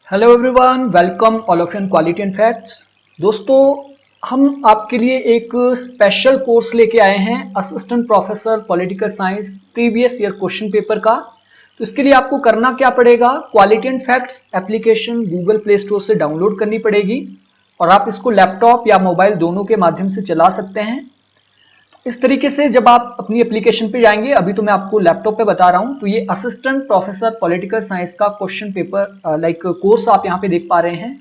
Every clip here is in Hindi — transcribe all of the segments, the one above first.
Hello everyone, welcome all of in quality and facts. दोस्तों, हम आपके लिए एक स्पेशल कोर्स लेके आए हैं assistant professor political science previous year question paper का। तो इसके लिए आपको करना क्या पड़ेगा, quality and facts application Google play store से डाउनलोड करनी पड़ेगी और आप इसको लैपटॉप या मोबाइल दोनों के माध्यम से चला सकते हैं। इस तरीके से जब आप अपनी एप्लीकेशन पे जाएंगे, अभी तो मैं आपको लैपटॉप पे बता रहा हूं, तो ये असिस्टेंट प्रोफेसर पॉलिटिकल साइंस का क्वेश्चन पेपर लाइक कोर्स आप यहां पे देख पा रहे हैं।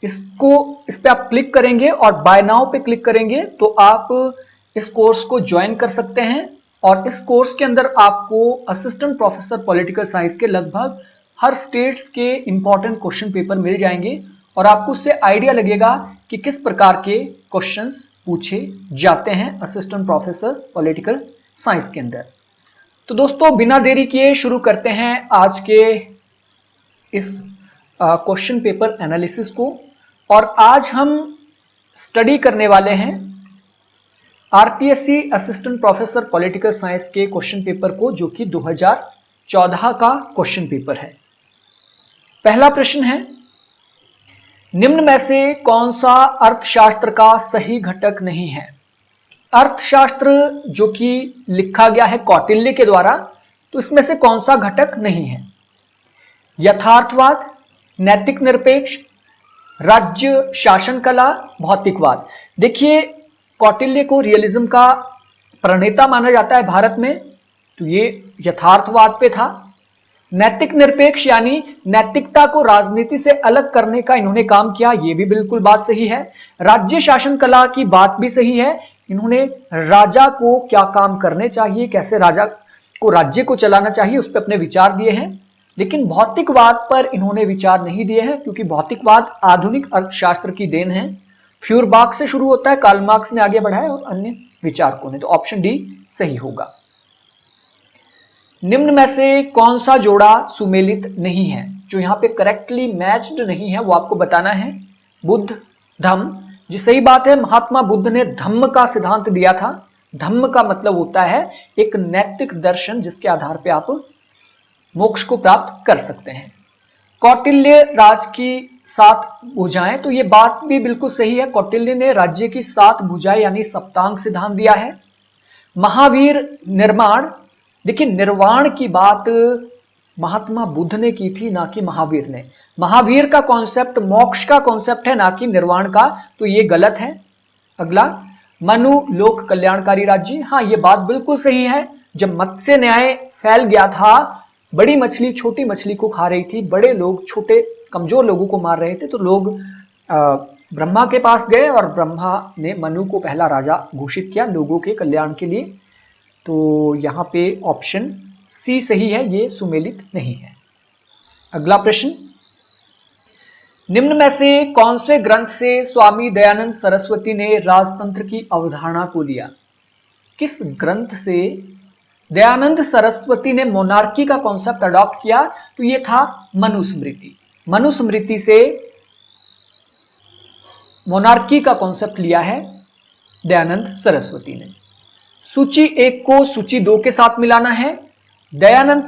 इस पे आप क्लिक करेंगे और बाय नाउ पे क्लिक करेंगे तो आप इस कोर्स को ज्वाइन कर सकते हैं। और इस कोर्स के अंदर आपको असिस्टेंट प्रोफेसर पॉलिटिकल साइंस के लगभग हर स्टेट्स के इंपॉर्टेंट क्वेश्चन पेपर मिल जाएंगे और आपको उससे आइडिया लगेगा कि किस प्रकार के क्वेश्चंस पूछे जाते हैं असिस्टेंट प्रोफेसर पॉलिटिकल साइंस के अंदर। तो दोस्तों, बिना देरी किए शुरू करते हैं आज के इस क्वेश्चन पेपर एनालिसिस को। और आज हम स्टडी करने वाले हैं RPSC assistant professor political science के क्वेश्चन पेपर को, जो कि 2014 का क्वेश्चन पेपर है। पहला प्रश्न है, निम्न में से कौन सा अर्थशास्त्र का सही घटक नहीं है। अर्थशास्त्र जो कि लिखा गया है कौटिल्य के द्वारा, तो इसमें से कौन सा घटक नहीं है। यथार्थवाद, नैतिक निरपेक्ष, राज्य शासन कला, भौतिकवाद। देखिए, कौटिल्य को रियलिज्म का प्रणेता माना जाता है भारत में, तो ये यथार्थवाद पे था। नैतिक निरपेक्ष यानी नैतिकता को राजनीति से अलग करने का इन्होंने काम किया, ये भी बिल्कुल बात सही है। राज्य शासन कला की बात भी सही है, इन्होंने राजा को क्या काम करने चाहिए, कैसे राजा को राज्य को चलाना चाहिए, उस पर अपने विचार दिए हैं। लेकिन भौतिकवाद पर इन्होंने विचार नहीं दिए हैं, क्योंकि भौतिकवाद आधुनिक अर्थशास्त्र की देन है। फ्यूरबाख से शुरू होता है, कार्ल मार्क्स ने आगे बढ़ाया और अन्य विचारकों ने। तो ऑप्शन डी सही होगा। निम्न में से कौन सा जोड़ा सुमेलित नहीं है, जो यहां पे करेक्टली मैच्ड नहीं है वो आपको बताना है। बुद्ध, धम्म। जी सही बात है, महात्मा बुद्ध ने धम्म का सिद्धांत दिया था। धम्म का मतलब होता है एक नैतिक दर्शन जिसके आधार पर आप मोक्ष को प्राप्त कर सकते हैं। कौटिल्य राज की 7 भुजाएं, तो ये बात भी बिल्कुल सही है। कौटिल्य ने राज्य की 7 भुजाएं यानी सप्तांग सिद्धांत दिया है। महावीर निर्माण, देखिए निर्वाण की बात महात्मा बुद्ध ने की थी, ना कि महावीर ने। महावीर का कॉन्सेप्ट मोक्ष का कॉन्सेप्ट है, ना कि निर्वाण का, तो ये गलत है। अगला, मनु लोक कल्याणकारी राज्य। हाँ, ये बात बिल्कुल सही है। जब मत्स्य न्याय फैल गया था, बड़ी मछली छोटी मछली को खा रही थी, बड़े लोग छोटे कमजोर लोगों को मार रहे थे, तो लोग ब्रह्मा के पास गए और ब्रह्मा ने मनु को पहला राजा घोषित किया लोगों के कल्याण के लिए। तो यहां पे ऑप्शन सी सही है, ये सुमेलित नहीं है। अगला प्रश्न, निम्न में से कौन से ग्रंथ से स्वामी दयानंद सरस्वती ने राजतंत्र की अवधारणा को लिया। किस ग्रंथ से दयानंद सरस्वती ने मोनार्की का कॉन्सेप्ट अडॉप्ट किया, तो ये था मनुस्मृति। मनुस्मृति से मोनार्की का कॉन्सेप्ट लिया है दयानंद सरस्वती ने। सूची 1 को सूची 2 के साथ मिलाना है। दयानंद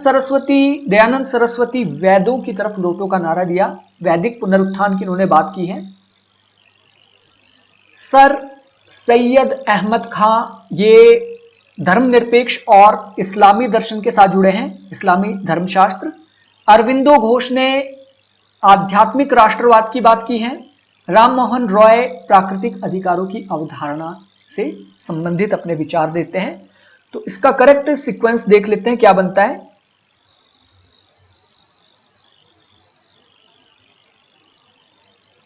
सरस्वती वेदों की तरफ लौटो का नारा दिया, वैदिक पुनरुत्थान की इन्होंने बात की है। सर सैयद अहमद खां, ये धर्मनिरपेक्ष और इस्लामी दर्शन के साथ जुड़े हैं, इस्लामी धर्मशास्त्र। अरविंदो घोष ने आध्यात्मिक राष्ट्रवाद की बात की है। राम मोहन रॉय प्राकृतिक अधिकारों की अवधारणा से संबंधित अपने विचार देते हैं। तो इसका करेक्ट सीक्वेंस देख लेते हैं क्या बनता है।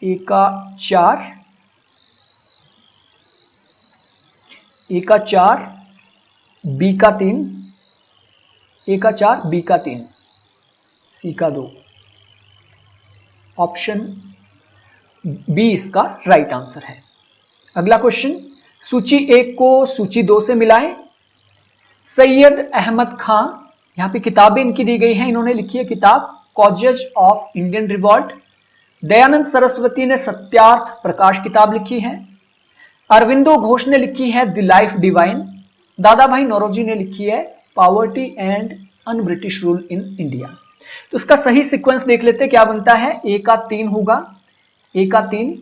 ए का 4, बी का 3, ए का 4, बी का 3, सी का 2। ऑप्शन बी इसका राइट आंसर है। अगला क्वेश्चन, सूची 1 को सूची 2 से मिलाएं। सैयद अहमद खां, यहां पे किताबें इनकी दी गई हैं, इन्होंने लिखी है किताब causes of Indian revolt. Dayanand Saraswati ने सत्यार्थ प्रकाश किताब लिखी है। अरविंदो घोष ने लिखी है द लाइफ डिवाइन। दादा भाई नौरोजी ने लिखी है poverty and un British rule in India. तो इसका सही सीक्वेंस देख लेते हैं, क्या बनता है। ए का 3 होगा, ए का 3,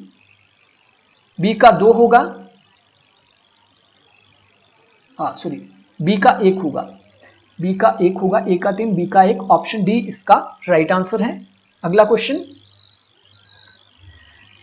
बी का 2 होगा, सॉरी बी का 1 होगा, बी का 1 होगा, ए का 3, बी का 1, ऑप्शन डी इसका राइट आंसर है। अगला क्वेश्चन,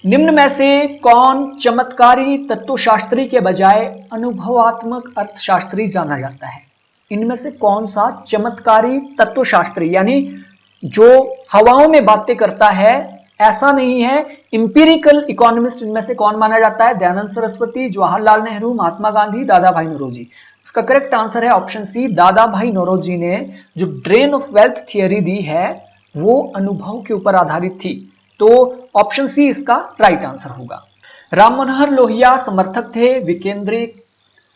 निम्न में से कौन चमत्कारी तत्वशास्त्री के बजाय अनुभवात्मक अर्थशास्त्री जाना जाता है। इनमें से कौन सा चमत्कारी तत्वशास्त्री, यानी जो हवाओं में बातें करता है, ऐसा नहीं है, इंपीरिकल इकोनॉमिस्ट इनमें से कौन माना जाता है। दयानंद सरस्वती, जवाहरलाल नेहरू, महात्मा गांधी, दादा भाई नौरोजी। इसका करेक्ट आंसर है ऑप्शन सी, दादा भाई नौरोजी ने जो ड्रेन ऑफ वेल्थ थियरी दी है वो अनुभव के ऊपर आधारित थी। तो ऑप्शन सी इसका राइट आंसर होगा। राम मनोहर लोहिया समर्थक थे विकेंद्रित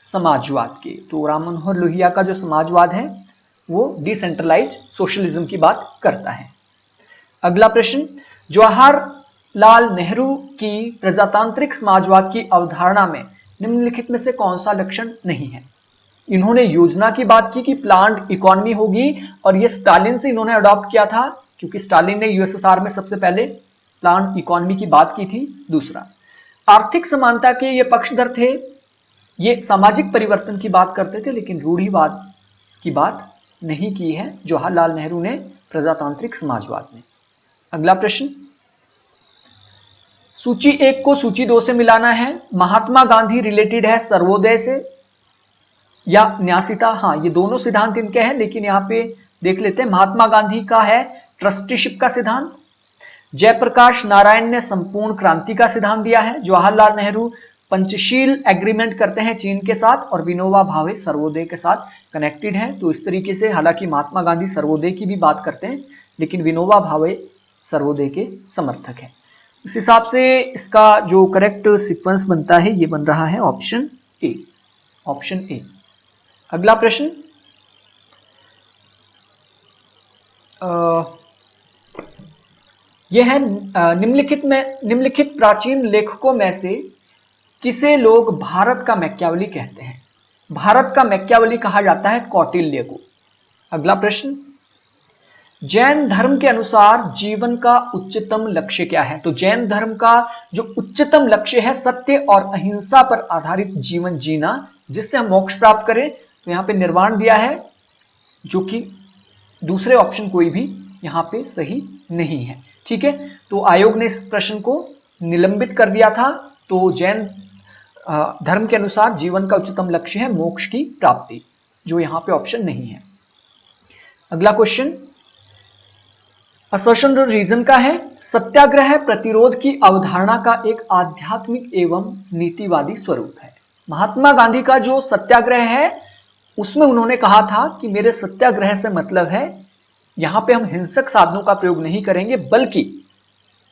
समाजवाद के। तो राम मनोहर लोहिया का जो समाजवाद है वो डिसेंट्रलाइज्ड सोशलिज्म की बात करता है। अगला प्रश्न, जवाहरलाल नेहरू की प्रजातांत्रिक समाजवाद की अवधारणा में निम्नलिखित में से कौन सा लक्षण नहीं है। इन्होंने योजना की बात की कि प्लान्ड इकोनॉमी होगी, और ये स्टालिन से इन्होंने अडॉप्ट किया था, क्योंकि स्टालिन ने यूएसएसआर में सबसे पहले प्लान्ड इकोनॉमी की बात की थी। दूसरा, आर्थिक समानता के ये पक्षधर थे, ये सामाजिक परिवर्तन की बात करते थे, लेकिन रूढ़िवाद की बात नहीं की है जवाहरलाल नेहरू ने प्रजातांत्रिक समाजवाद में। अगला प्रश्न, सूची 1 को सूची 2 से मिलाना है। महात्मा गांधी रिलेटेड है सर्वोदय से या न्यासिता। हाँ, ये दोनों सिद्धांत इनके हैं, लेकिन यहां पे देख लेते हैं। महात्मा गांधी का है ट्रस्टीशिप का सिद्धांत, जयप्रकाश नारायण ने संपूर्ण क्रांति का सिद्धांत दिया है, जवाहरलाल नेहरू पंचशील एग्रीमेंट करते हैं चीन के साथ, और विनोबा भावे सर्वोदय के साथ कनेक्टेड है। तो इस तरीके से, हालांकि महात्मा गांधी सर्वोदय की भी बात करते हैं, लेकिन विनोबा भावे सर्वोदय के समर्थक है। इस हिसाब से इसका जो करेक्ट सीक्वेंस बनता है ये बन रहा है ऑप्शन ए, ऑप्शन ए। अगला प्रश्न, यह है निम्नलिखित प्राचीन लेखकों में से किसे लोग भारत का मैकियावली कहते हैं। भारत का मैकियावली कहा जाता है कौटिल्य को। अगला प्रश्न, जैन धर्म के अनुसार जीवन का उच्चतम लक्ष्य क्या है। तो जैन धर्म का जो उच्चतम लक्ष्य है सत्य और अहिंसा पर आधारित जीवन जीना, जिससे हम मोक्ष प्राप्त करें। तो यहां पे निर्वाण दिया है, जो कि दूसरे ऑप्शन कोई भी यहां पे सही नहीं है। ठीक है, तो आयोग ने इस प्रश्न को निलंबित कर दिया था। तो जैन धर्म के अनुसार जीवन का उच्चतम लक्ष्य है मोक्ष की प्राप्ति, जो यहां पे ऑप्शन नहीं है। अगला क्वेश्चन असर्शन रीजन का है, सत्याग्रह प्रतिरोध की अवधारणा का एक आध्यात्मिक एवं नीतिवादी स्वरूप है। महात्मा गांधी का जो सत्याग्रह है उसमें उन्होंने कहा था कि मेरे सत्याग्रह से मतलब है यहां पे हम हिंसक साधनों का प्रयोग नहीं करेंगे, बल्कि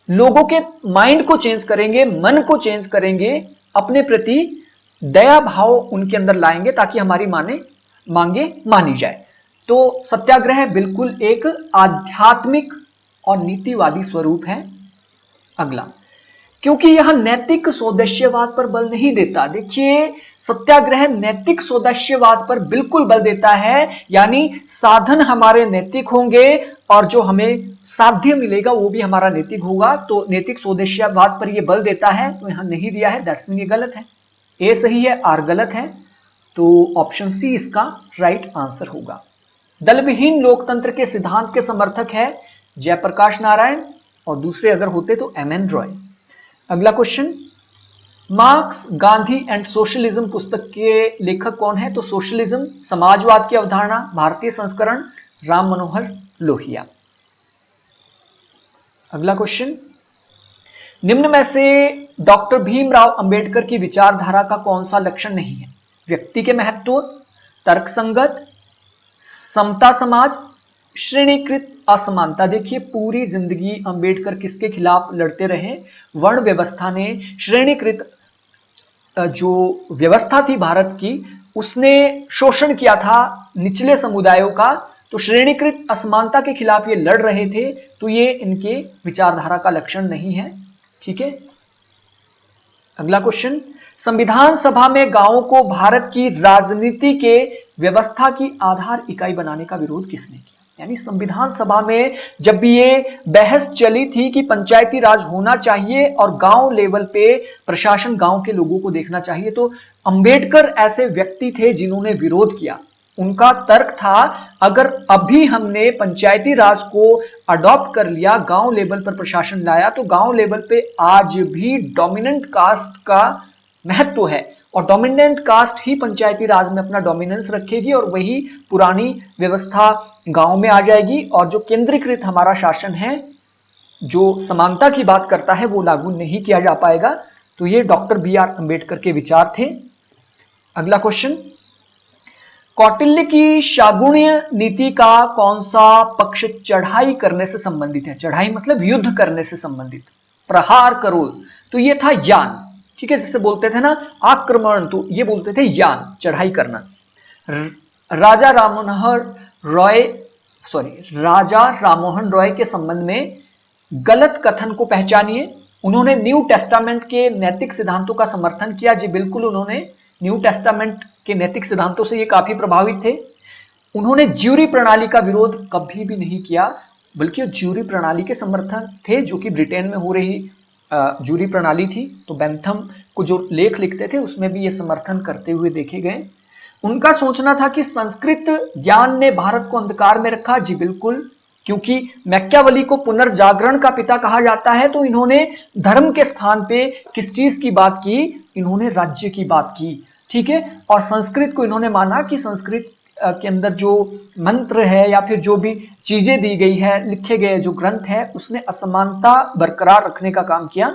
लोगों के माइंड को चेंज करेंगे, मन को चेंज करेंगे, अपने प्रति दया भाव उनके अंदर लाएंगे ताकि हमारी मांगे मानी जाए। तो सत्याग्रह बिल्कुल एक आध्यात्मिक और नीतिवादी स्वरूप है। अगला, क्योंकि यह नैतिक सौदेश्यवाद पर बल नहीं देता। देखिए, सत्याग्रह नैतिक सौदेश्यवाद पर बिल्कुल बल देता है, यानी साधन हमारे नैतिक होंगे और जो हमें साध्य मिलेगा वो भी हमारा नैतिक होगा। तो नैतिक सौदेश्यवाद पर यह बल देता है, तो यहां नहीं दिया है, दैट्स मीन ये गलत है। ए सही है, आर गलत है, तो ऑप्शन सी इसका राइट आंसर होगा। दलविहीन लोकतंत्र के सिद्धांत के समर्थक है जयप्रकाश नारायण, और दूसरे अगर होते तो एम.एन. रॉय। अगला question, marks, Gandhi and socialism पुस्तक के लेखक कौन है। तो सोशलिज्म, समाजवाद की अवधारणा, भारतीय संस्करण, राम मनोहर लोहिया। अगला क्वेश्चन, निम्न में से डॉक्टर भीमराव अंबेडकर की विचारधारा का कौन सा लक्षण नहीं है। व्यक्ति के महत्व, तर्कसंगत, समता समाज, श्रेणीकृत असमानता। देखिए, पूरी जिंदगी अंबेडकर किसके खिलाफ लड़ते रहे, वर्ण व्यवस्था ने, श्रेणीकृत जो व्यवस्था थी भारत की, उसने शोषण किया था निचले समुदायों का। तो श्रेणीकृत असमानता के खिलाफ ये लड़ रहे थे, तो ये इनके विचारधारा का लक्षण नहीं है। ठीक है, अगला क्वेश्चन, संविधान सभा में गांवों को भारत की राजनीति के व्यवस्था की आधार इकाई बनाने का विरोध किसने किया। यानी संविधान सभा में जब भी ये बहस चली थी कि पंचायती राज होना चाहिए और गांव लेवल पे प्रशासन गांव के लोगों को देखना चाहिए, तो अंबेडकर ऐसे व्यक्ति थे जिन्होंने विरोध किया। उनका तर्क था, अगर अभी हमने पंचायती राज को अडॉप्ट कर लिया, गांव लेवल पर प्रशासन लाया, तो गांव लेवल पे आज भी डोमिनेंट कास्ट का महत्व है और डोमिनेंट कास्ट ही पंचायती राज में अपना डोमिनेंस रखेगी और वही पुरानी व्यवस्था गांव में आ जाएगी और जो केंद्रीकृत हमारा शासन है, जो समानता की बात करता है, वो लागू नहीं किया जा पाएगा। तो ये डॉक्टर बी आर अंबेडकर के विचार थे। अगला क्वेश्चन, कौटिल्य की शागुण्य नीति का कौन सा पक्ष चढ़ाई करने से संबंधित है? चढ़ाई मतलब युद्ध करने से संबंधित, प्रहार करो, तो ये था यान। ठीक है, जैसे बोलते थे ना आक्रमण, तो ये बोलते थे यान, चढ़ाई करना। राजा राममोहन रॉय के संबंध में गलत कथन को पहचानिए। उन्होंने न्यू टेस्टामेंट के नैतिक सिद्धांतों का समर्थन किया। जी बिल्कुल, उन्होंने न्यू टेस्टामेंट के नैतिक सिद्धांतों से ये काफी प्रभावित थे। उन्होंने ज्यूरी प्रणाली का विरोध कभी भी नहीं किया, बल्कि ज्यूरी प्रणाली के समर्थक थे, जो कि ब्रिटेन में हो रही ज्यूरी प्रणाली थी। तो बेंथम को जो लेख लिखते थे उसमें भी ये समर्थन करते हुए देखे गए। उनका सोचना था कि संस्कृत ज्ञान ने भारत को अंधकार में रखा। जी बिल्कुल, क्योंकि मैकियावेली को पुनर्जागरण का पिता कहा जाता है, तो इन्होंने धर्म के स्थान पे किस चीज की बात की? इन्होंने राज्य की बात की। ठीक है, और संस्कृत को इन्होंने माना कि संस्कृत के अंदर जो मंत्र है या फिर जो भी चीजें दी गई है, लिखे गए जो ग्रंथ है, उसने असमानता बरकरार रखने का काम किया।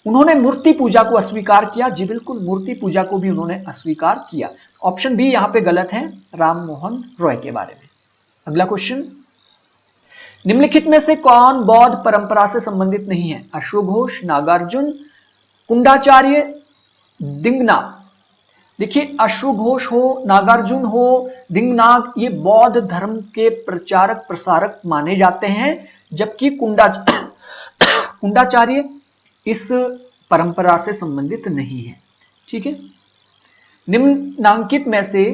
उन्होंने मूर्ति पूजा को अस्वीकार किया। जी बिल्कुल, मूर्ति पूजा को भी उन्होंने अस्वीकार किया। ऑप्शन बी यहां पे गलत है, राममोहन रॉय के बारे में। अगला क्वेश्चन, निम्नलिखित में से कौन बौद्ध परंपरा से संबंधित नहीं है? अश्वघोष, नागार्जुन, कुंडाचार्य, दिंगनाग। देखिए, अश्वघोष हो, नागार्जुन हो, दिंगनाग, ये बौद्ध धर्म के प्रचारक प्रसारक माने जाते हैं, जबकि कुंडाचार्य इस परंपरा से संबंधित नहीं है। ठीक है, निम्नांकित में से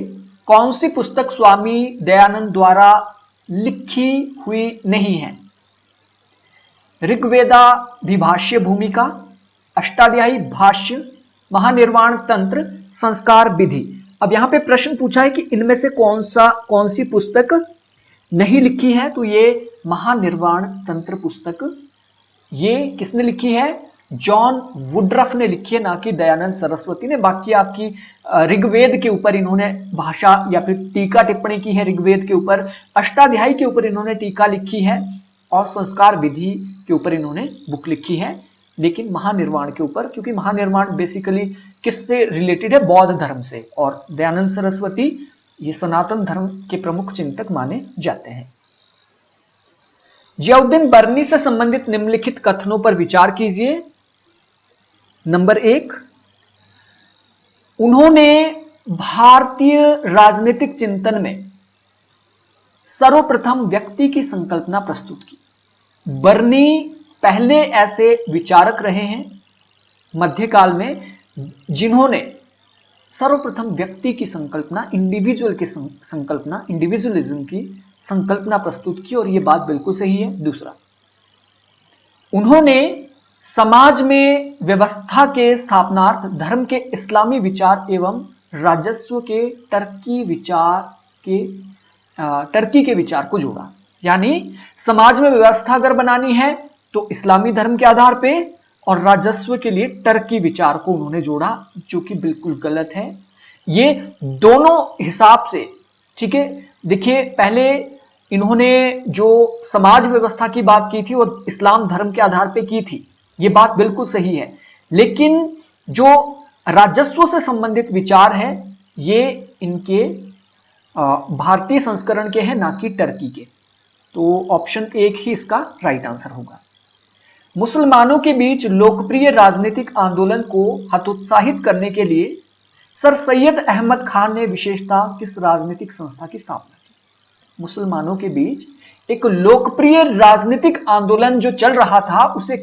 कौन सी पुस्तक स्वामी दयानंद द्वारा लिखी हुई नहीं है? ऋग्वेदाभिभाष्य भूमिका, अष्टाध्यायी भाष्य, महानिर्वाण तंत्र, संस्कार विधि। अब यहां पे प्रश्न पूछा है कि इनमें से कौन सी पुस्तक नहीं लिखी है? तो ये महानिर्वाण तंत्र पुस्तक ये किसने लिखी है? जॉन वुडरफ ने लिखी है, ना कि दयानंद सरस्वती ने। बाकी आपकी ऋग्वेद के ऊपर इन्होंने भाषा या फिर टीका टिप्पणी की है, ऋग्वेद के ऊपर, अष्टाध्यायी के ऊपर इन्होंने टीका लिखी है और संस्कार विधि के ऊपर इन्होंने बुक लिखी है। लेकिन महानिर्वाण के ऊपर, क्योंकि महानिर्वाण बेसिकली किससे रिलेटेड है? बौद्ध धर्म से, और दयानंद सरस्वती ये सनातन धर्म के प्रमुख चिंतक माने जाते हैं। जियाउद्दीन बर्नी से संबंधित निम्नलिखित कथनों पर विचार कीजिए। नंबर 1, उन्होंने भारतीय राजनीतिक चिंतन में सर्वप्रथम व्यक्ति की संकल्पना प्रस्तुत की। बर्नी पहले ऐसे विचारक रहे हैं मध्यकाल में जिन्होंने सर्वप्रथम व्यक्ति की संकल्पना, इंडिविजुअल की संकल्पना, इंडिविजुअलिज्म की संकल्पना प्रस्तुत की, और यह बात बिल्कुल सही है। दूसरा, उन्होंने समाज में व्यवस्था के स्थापनार्थ धर्म के इस्लामी विचार एवं राजस्व के टर्की के विचार को जोड़ा। यानी समाज में व्यवस्था अगर बनानी है तो इस्लामी धर्म के आधार पे, और राजस्व के लिए टर्की विचार को उन्होंने जोड़ा, जो कि बिल्कुल गलत है। ये दोनों हिसाब से, ठीक है, देखिए, पहले इन्होंने जो समाज व्यवस्था की बात की थी वो इस्लाम धर्म के आधार पे की थी, ये बात बिल्कुल सही है। लेकिन जो राजस्व से संबंधित विचार है ये इनके भारतीय संस्करण के हैं, ना कि टर्की के। तो ऑप्शन 1 ही इसका राइट आंसर होगा। मुसलमानों के बीच लोकप्रिय राजनीतिक आंदोलन को हतोत्साहित करने के लिए सर सैयद अहमद खान ने विशेषता किस राजनीतिक संस्था की स्थापना की? मुसलमानों के बीच एक लोकप्रिय राजनीतिक आंदोलन जो चल रहा था उसे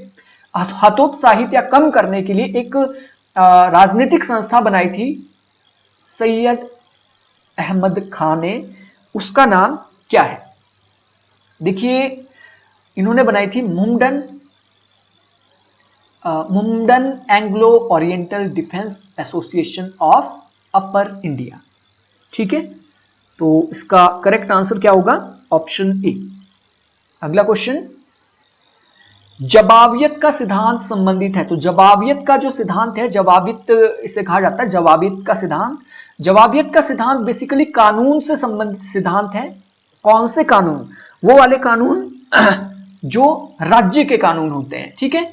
हतोत्साहित या कम करने के लिए एक राजनीतिक संस्था बनाई थी सैयद अहमद खान ने। उसका नाम क्या है? देखिए, इन्होंने बनाई थी मुंडन Anglo oriental defence association of upper India. ठीक है, तो इसका करेक्ट आंसर क्या होगा? Option A. अगला क्वेश्चन, जवाबियत का सिद्धांत संबंधित है। तो जवाबियत का जो सिद्धांत है, जवाबियत इसे कहा जाता है, जवाबियत का सिद्धांत। जवाबियत का सिद्धांत बेसिकली कानून से संबंधित सिद्धांत है। कौन से कानून? वो वाले कानून जो राज्य के कानून होते हैं। ठीक है,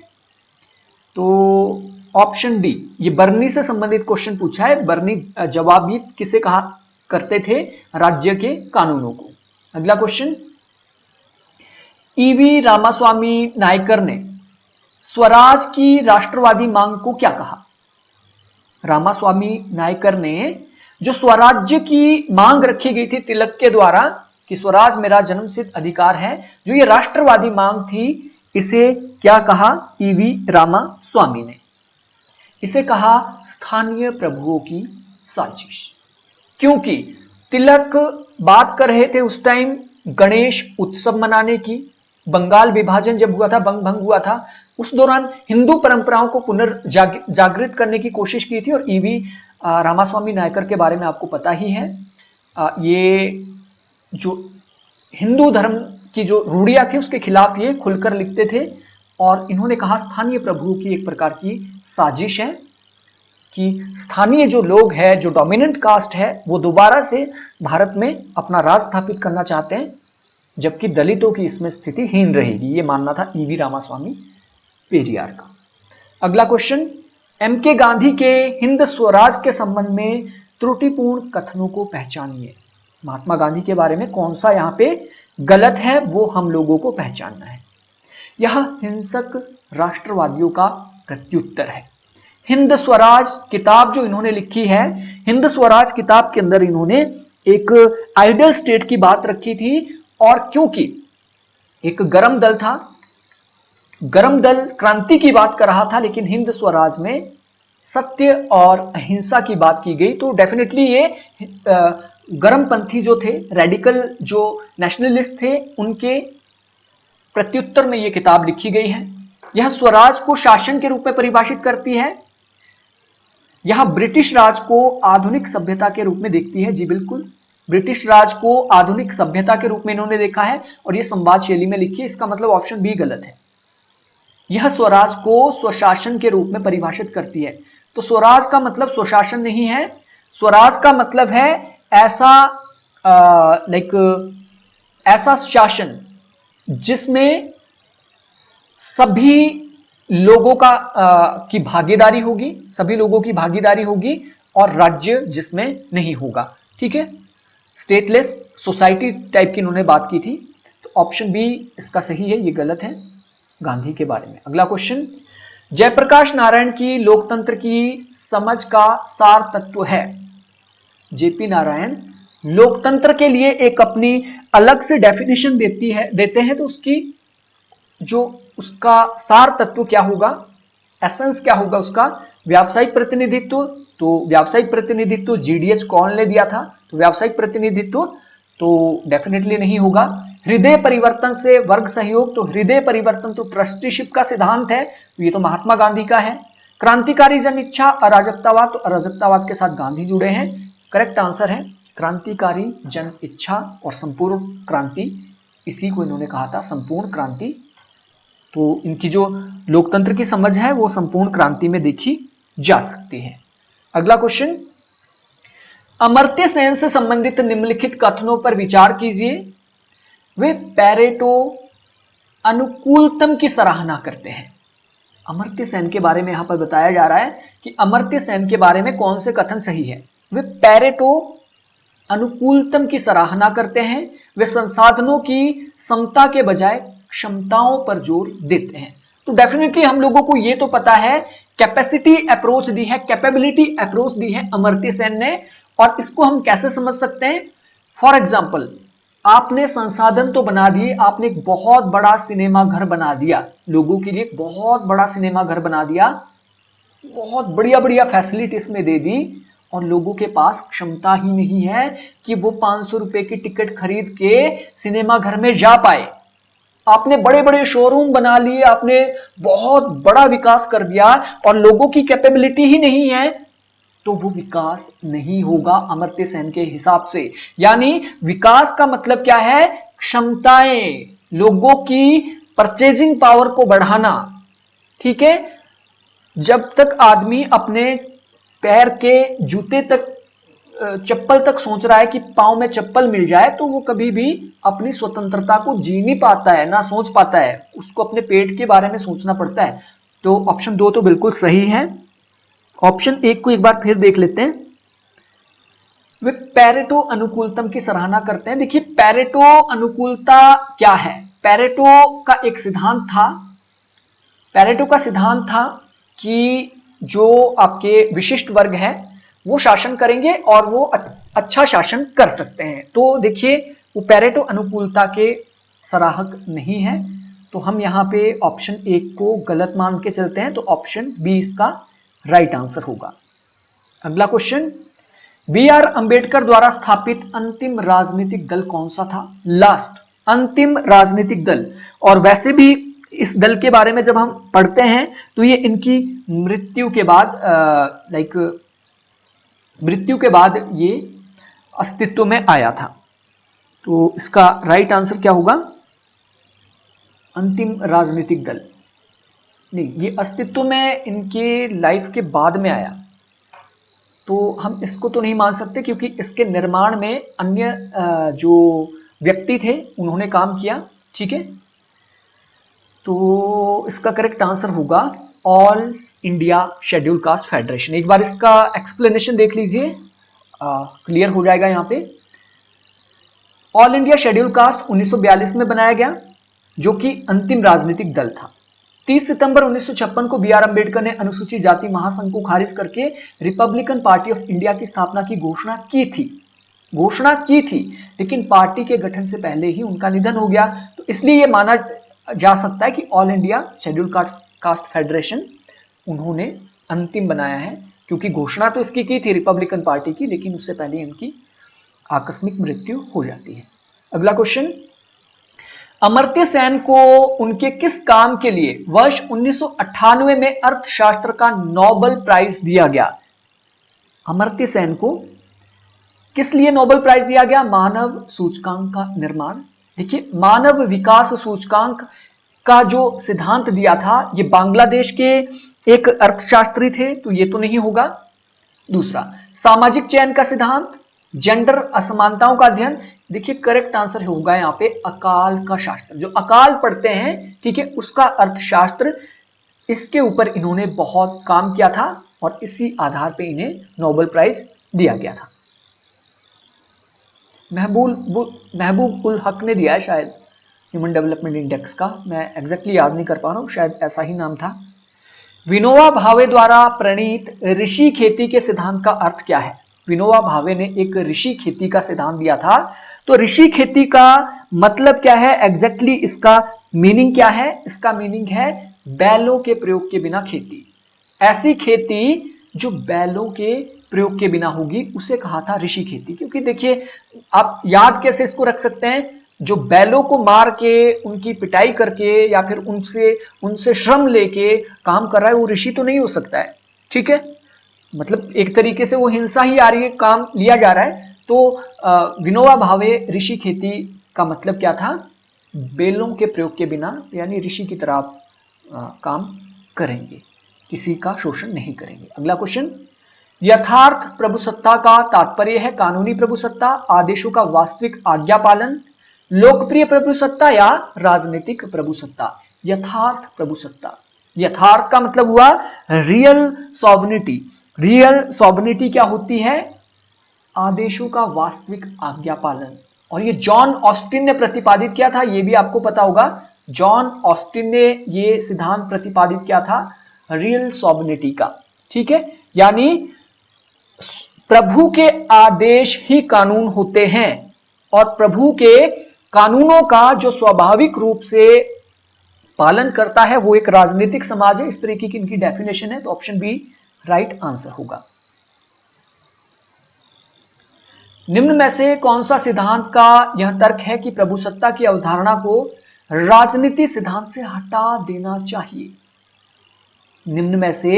तो ऑप्शन डी, ये बर्नी से संबंधित क्वेश्चन पूछा है। बर्नी जवाबियत किसे कहा करते थे? राज्य के कानूनों को। अगला क्वेश्चन, ईवी रामास्वामी नायकर ने स्वराज की राष्ट्रवादी मांग को क्या कहा? रामास्वामी नायकर ने जो स्वराज्य की मांग रखी गई थी तिलक के द्वारा कि स्वराज मेरा जन्मसिद्ध अधिकार है, जो ये राष्ट्रवादी मांग थी, इसे क्या कहा ईवी रामास्वामी ने? इसे कहा स्थानीय प्रभुओं की साजिश। क्योंकि तिलक बात कर रहे थे उस टाइम गणेश उत्सव मनाने की। बंगाल विभाजन जब हुआ था, बंग भंग हुआ था, उस दौरान हिंदू परंपराओं को पुनर्जागृत करने की कोशिश की थी। और ईवी रामास्वामी नायकर के बारे में आपको पता ही है, ये जो हिंदू धर्म की जो रूढ़ियां थी उसके खिलाफ ये खुलकर लिखते थे। और इन्होंने कहा स्थानीय प्रभुओं की एक प्रकार की साजिश है कि स्थानीय जो लोग हैं, जो डोमिनेंट कास्ट है, वो दोबारा से भारत में अपना राज स्थापित करना चाहते हैं, जबकि दलितों की इसमें स्थिति हीन रहेगी। ये मानना था ईवी रामास्वामी पेरियार का। अगला क्वेश्चन, एम के गांधी के हिंद स्वराज के संबंध में त्रुटिपूर्ण कथनों को पहचानिए। महात्मा गांधी के बारे में कौन सा यहां पे गलत है, वो हम लोगों को पहचानना है। यह हिंसक राष्ट्रवादियों का प्रत्युत्तर है। हिंद स्वराज किताब जो इन्होंने लिखी है, हिंद स्वराज किताब के अंदर इन्होंने एक आइडियल स्टेट की बात रखी थी। और क्योंकि एक गरम दल था, गरम दल क्रांति की बात कर रहा था, लेकिन हिंद स्वराज में सत्य और अहिंसा की बात की गई, तो डेफिनेटली ये गरमपंथी जो थे, रेडिकल जो नेशनलिस्ट थे, उनके प्रत्युत्तर में यह किताब लिखी गई है। यह स्वराज को शासन के रूप में परिभाषित करती है। यह ब्रिटिश राज को आधुनिक सभ्यता के रूप में देखती है। जी बिल्कुल, ब्रिटिश राज को आधुनिक सभ्यता के रूप में इन्होंने देखा है और यह संवाद शैली में लिखी है। इसका मतलब ऑप्शन बी गलत है। यह स्वराज को स्वशासन के रूप में परिभाषित करती है। तो स्वराज का मतलब स्वशासन नहीं है। स्वराज का मतलब है ऐसा ऐसा शासन जिसमें सभी लोगों का की भागीदारी होगी, सभी लोगों की भागीदारी होगी, और राज्य जिसमें नहीं होगा। ठीक है, स्टेटलेस सोसाइटी टाइप की इन्होंने बात की थी। तो ऑप्शन बी इसका सही है, ये गलत है गांधी के बारे में। अगला क्वेश्चन, जयप्रकाश नारायण की लोकतंत्र की समझ का सार तत्व है। जेपी नारायण लोकतंत्र के लिए एक अपनी अलग से डेफिनेशन देते हैं, तो उसका सार तत्व क्या होगा, एसेंस क्या होगा उसका? व्यावसायिक प्रतिनिधित्व। तो व्यावसायिक प्रतिनिधित्व जीडीएच कौन ने दिया था? तो व्यावसायिक प्रतिनिधित्व तो डेफिनेटली नहीं होगा। हृदय परिवर्तन से वर्ग सहयोग, तो हृदय परिवर्तन तो ट्रस्टीशिप का सिद्धांत है, तो ये तो महात्मा गांधी का है। क्रांतिकारी जन इच्छा, अराजकतावाद, तो अराजकतावाद के साथ गांधी जुड़े हैं। करेक्ट आंसर है क्रांतिकारी जन इच्छा और संपूर्ण क्रांति, इसी को इन्होंने कहा था संपूर्ण क्रांति। तो इनकी जो लोकतंत्र की समझ है वो संपूर्ण क्रांति में देखी जा सकती है। अगला क्वेश्चन, अमर्त्य सेन से संबंधित निम्नलिखित कथनों पर विचार कीजिए। वे पैरेटो अनुकूलतम की सराहना करते हैं। अमर्त्य सेन के बारे में यहां पर बताया जा रहा है कि अमर्त्य सेन के बारे में कौन से कथन सही है। वे पैरेटो अनुकूलतम की सराहना करते हैं। वे संसाधनों की समता के बजाय क्षमताओं पर जोर देते हैं। तो डेफिनेटली हम लोगों को यह तो पता है, कैपेसिटी अप्रोच दी है, कैपेबिलिटी अप्रोच दी है अमर्त्य सेन ने। और इसको हम कैसे समझ सकते हैं? फॉर एग्जाम्पल, आपने संसाधन तो बना दिए, आपने एक बहुत बड़ा सिनेमा घर बना दिया, लोगों के लिए एक बहुत बड़ा सिनेमा घर बना दिया, बहुत बढ़िया बढ़िया फैसिलिटी इसमें दे दी, और लोगों के पास क्षमता ही नहीं है कि वो 500 रुपए की टिकट खरीद के सिनेमा घर में जा पाए। आपने बड़े बड़े शोरूम बना लिए, आपने बहुत बड़ा विकास कर दिया और लोगों की कैपेबिलिटी ही नहीं है, तो वो विकास नहीं होगा अमर्त्य सेन के हिसाब से। यानी विकास का मतलब क्या है? क्षमताएं, लोगों की परचेजिंग पावर को बढ़ाना। ठीक है, जब तक आदमी अपने पैर के जूते तक, चप्पल तक सोच रहा है कि पांव में चप्पल मिल जाए, तो वो कभी भी अपनी स्वतंत्रता को जी नहीं पाता है, ना सोच पाता है, उसको अपने पेट के बारे में सोचना पड़ता है। तो ऑप्शन 2 तो बिल्कुल सही है। ऑप्शन 1 को एक बार फिर देख लेते हैं। वे पेरेटो अनुकूलतम की सराहना करते हैं। देखिए पेरेटो अनुकूलता क्या है? पेरेटो का एक सिद्धांत था, पेरेटो का सिद्धांत था कि जो आपके विशिष्ट वर्ग है वो शासन करेंगे और वो अच्छा शासन कर सकते हैं। तो देखिए वो पेरेटो अनुकूलता के सराहक नहीं है, तो हम यहां पे ऑप्शन 1 को गलत मान के चलते हैं, तो ऑप्शन बी इसका राइट आंसर होगा। अगला क्वेश्चन, बी आर अंबेडकर द्वारा स्थापित अंतिम राजनीतिक दल कौन सा था? लास्ट अंतिम राजनीतिक दल। और वैसे भी इस दल के बारे में जब हम पढ़ते हैं तो ये इनकी मृत्यु के बाद मृत्यु के बाद ये अस्तित्व में आया था। तो इसका राइट आंसर क्या होगा? अंतिम राजनीतिक दल नहीं, ये अस्तित्व में इनके लाइफ के बाद में आया, तो हम इसको तो नहीं मान सकते क्योंकि इसके निर्माण में अन्य जो व्यक्ति थे उन्होंने काम किया। ठीक है, तो इसका करेक्ट आंसर होगा all India schedule caste federation. एक बार इसका एक्सप्लेनेशन देख लीजिए, क्लियर हो जाएगा। यहां पे ऑल इंडिया शेड्यूल कास्ट 1942 में बनाया गया, जो कि अंतिम राजनीतिक दल था। 30 सितंबर 1956 को बी आर अंबेडकर ने अनुसूचित जाति महासंघ को खारिज करके रिपब्लिकन पार्टी ऑफ इंडिया की स्थापना की घोषणा की थी, लेकिन पार्टी के गठन से पहले ही उनका निधन हो गया। तो इसलिए यह माना जा सकता है कि all India schedule caste federation उन्होंने अंतिम बनाया है, क्योंकि घोषणा तो इसकी की थी रिपब्लिकन पार्टी की, लेकिन उससे पहले इनकी आकस्मिक मृत्यु हो जाती है। अगला क्वेश्चन, अमर्त्य सेन को उनके किस काम के लिए वर्ष 1998 में अर्थशास्त्र का नोबेल प्राइज दिया गया? अमर्त्य सेन को किस लिए नोबेल प्राइज दिया गया? मानव सूचकांक का निर्माण। देखिए मानव विकास सूचकांक का जो सिद्धांत दिया था, ये बांग्लादेश के एक अर्थशास्त्री थे, तो ये तो नहीं होगा। दूसरा, सामाजिक चयन का सिद्धांत, जेंडर असमानताओं का अध्ययन। देखिए करेक्ट आंसर होगा यहां पे अकाल का शास्त्र। जो अकाल पढ़ते हैं, ठीक है, उसका अर्थशास्त्र, इसके ऊपर इन्होंने बहुत काम किया था और इसी आधार पे इन्हें नोबेल प्राइज दिया गया था। महबूब उल हक ने दिया है शायद, ह्यूमन डेवलपमेंट इंडेक्स का, मैं एग्जैक्टली याद नहीं कर पा रहा हूं, शायद ऐसा ही नाम था। विनोबा भावे द्वारा प्रणीत ऋषि खेती के सिद्धांत का अर्थ क्या है? विनोबा भावे ने एक ऋषि खेती का सिद्धांत दिया था, तो ऋषि खेती का मतलब क्या है एग्जैक्टली, इसका मीनिंग क्या है? इसका मीनिंग है बैलों के प्रयोग के बिना खेती। ऐसी खेती जो बैलों के प्रयोग के बिना होगी उसे कहा था ऋषि खेती। क्योंकि देखिए आप याद कैसे इसको रख सकते हैं, जो बैलों को मार के उनकी पिटाई करके या फिर उनसे श्रम लेके काम कर रहा है, वो ऋषि तो नहीं हो सकता है। ठीक है, मतलब एक तरीके से वो हिंसा ही आ रही है, काम लिया जा रहा है। तो विनोबा भावे ऋषि खेती का मतलब क्या था? बैलों के प्रयोग के बिना, यानी ऋषि की तरह काम करेंगे, किसी का शोषण नहीं करेंगे। अगला क्वेश्चन, यथार्थ प्रभुसत्ता का तात्पर्य है कानूनी प्रभुसत्ता, आदेशों का वास्तविक आज्ञा पालन, लोकप्रिय प्रभुसत्ता या राजनीतिक प्रभुसत्ता? यथार्थ प्रभुसत्ता। यथार्थ का मतलब हुआ रियल सॉवरेनिटी। रियल सॉवरेनिटी क्या होती है? आदेशों का वास्तविक आज्ञा पालन। और ये जॉन ऑस्टिन ने प्रतिपादित किया था, ये भी आपको पता होगा। जॉन ऑस्टिन ने ये सिद्धांत प्रतिपादित किया था रियल सॉवरेनिटी का। ठीक है, यानी प्रभु के आदेश ही कानून होते हैं और प्रभु के कानूनों का जो स्वाभाविक रूप से पालन करता है वो एक राजनीतिक समाज है। इस तरीके की इनकी डेफिनेशन है, तो ऑप्शन बी राइट आंसर होगा। निम्न में से कौन सा सिद्धांत का यह तर्क है कि प्रभुसत्ता की अवधारणा को राजनीति सिद्धांत से हटा देना चाहिए? निम्न में से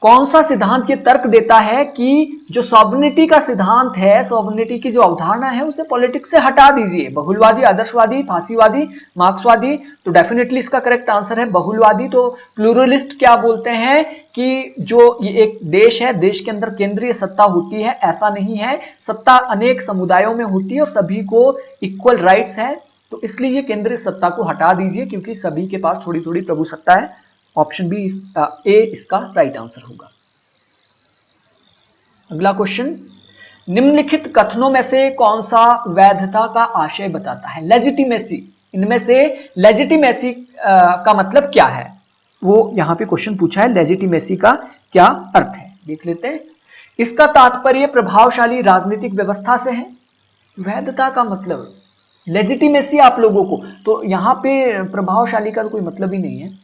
कौन सा सिद्धांत ये तर्क देता है कि जो सॉवरेनिटी का सिद्धांत है, सॉवरेनिटी की जो अवधारणा है, उसे पॉलिटिक्स से हटा दीजिए? बहुलवादी, आदर्शवादी, फांसीवादी, मार्क्सवादी? तो डेफिनेटली इसका करेक्ट आंसर है बहुलवादी। तो प्लूरलिस्ट क्या बोलते हैं कि जो ये एक देश है, देश के अंदर केंद्रीय सत्ता होती है, ऐसा नहीं है, सत्ता अनेक समुदायों में होती है और सभी को इक्वल राइट्स है। तो इसलिए ये केंद्रीय सत्ता को हटा दीजिए, क्योंकि सभी के पास थोड़ी थोड़ी प्रभु सत्ता है। ऑप्शन बी ए इसका राइट आंसर होगा। अगला क्वेश्चन, निम्नलिखित कथनों में से कौन सा वैधता का आशय बताता है? लेजिटिमेसी। इनमें से लेजिटिमेसी का मतलब क्या है, वो यहां पे क्वेश्चन पूछा है। लेजिटिमेसी का क्या अर्थ है, देख लेते हैं। इसका तात्पर्य प्रभावशाली राजनीतिक व्यवस्था से है। वैधता का मतलब लेजिटिमेसी आप लोगों को, तो यहां पे प्रभावशाली का तो कोई मतलब ही नहीं है।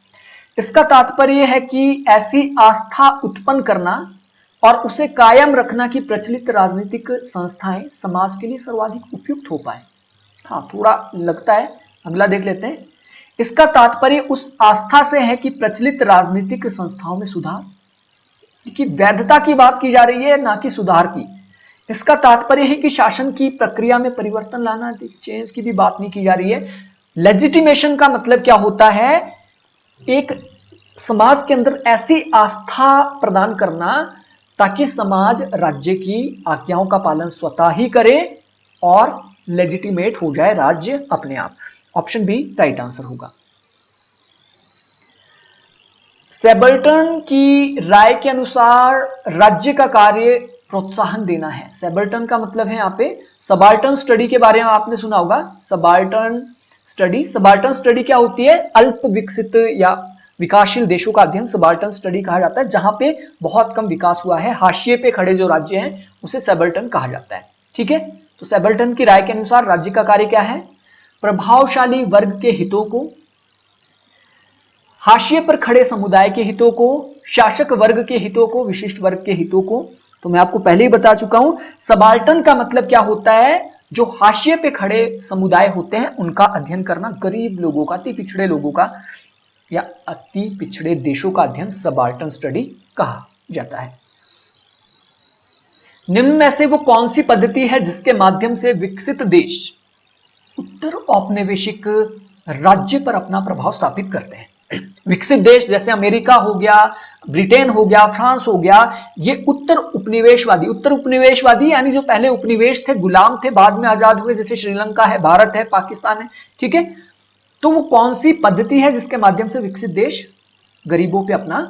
इसका तात्पर्य है कि ऐसी आस्था उत्पन्न करना और उसे कायम रखना कि प्रचलित राजनीतिक संस्थाएं समाज के लिए सर्वाधिक उपयुक्त हो पाए। हाँ, थोड़ा लगता है। अगला देख लेते हैं। इसका तात्पर्य उस आस्था से है कि प्रचलित राजनीतिक संस्थाओं में सुधार, कि वैधता की बात की जा रही है, ना कि सुधार की। इसका तात्पर्य है कि शासन की प्रक्रिया में परिवर्तन लाना, चेंज की भी बात नहीं की जा रही है। लेजिटिमेशन का मतलब क्या होता है? एक समाज के अंदर ऐसी आस्था प्रदान करना ताकि समाज राज्य की आज्ञाओं का पालन स्वतः ही करे और लेजिटिमेट हो जाए राज्य अपने आप। ऑप्शन बी राइट आंसर होगा। सैबल्टन की राय के अनुसार राज्य का कार्य प्रोत्साहन देना है। सैबल्टन का मतलब है यहाँ पे सबाल्टन स्टडी के बारे में आपने सुना होगा। सबाल्टन स्टडी क्या होती है? अल्प विकसित या विकासशील देशों का अध्ययन सबाल्टन स्टडी कहा जाता है। जहां पे बहुत कम विकास हुआ है, हाशिए पे खड़े जो राज्य हैं, उसे सैबल्टन कहा जाता है। ठीक है, तो सैबल्टन की राय के अनुसार राज्य का कार्य क्या है? प्रभावशाली वर्ग के हितों को, हाशिए पर खड़े समुदाय के हितों को, शासक वर्ग के हितों को, विशिष्ट वर्ग के हितों को। तो मैं आपको पहले ही बता चुका हूं, सबाल्टन का मतलब क्या होता है? जो हाशिए पे खड़े समुदाय होते हैं उनका अध्ययन करना, गरीब लोगों का, अति पिछड़े लोगों का या अति पिछड़े देशों का अध्ययन सबाल्टन स्टडी कहा जाता है। निम्न में से वो कौन सी पद्धति है जिसके माध्यम से विकसित देश उत्तर औपनिवेशिक राज्य पर अपना प्रभाव स्थापित करते हैं? विकसित देश जैसे अमेरिका हो गया, ब्रिटेन हो गया, फ्रांस हो गया, ये उत्तर उपनिवेशवादी यानी जो पहले उपनिवेश थे, गुलाम थे, बाद में आजाद हुए, जैसे श्रीलंका है, भारत है, पाकिस्तान है। ठीक है, तो वो कौन सी पद्धति है जिसके माध्यम से विकसित देश गरीबों पे अपना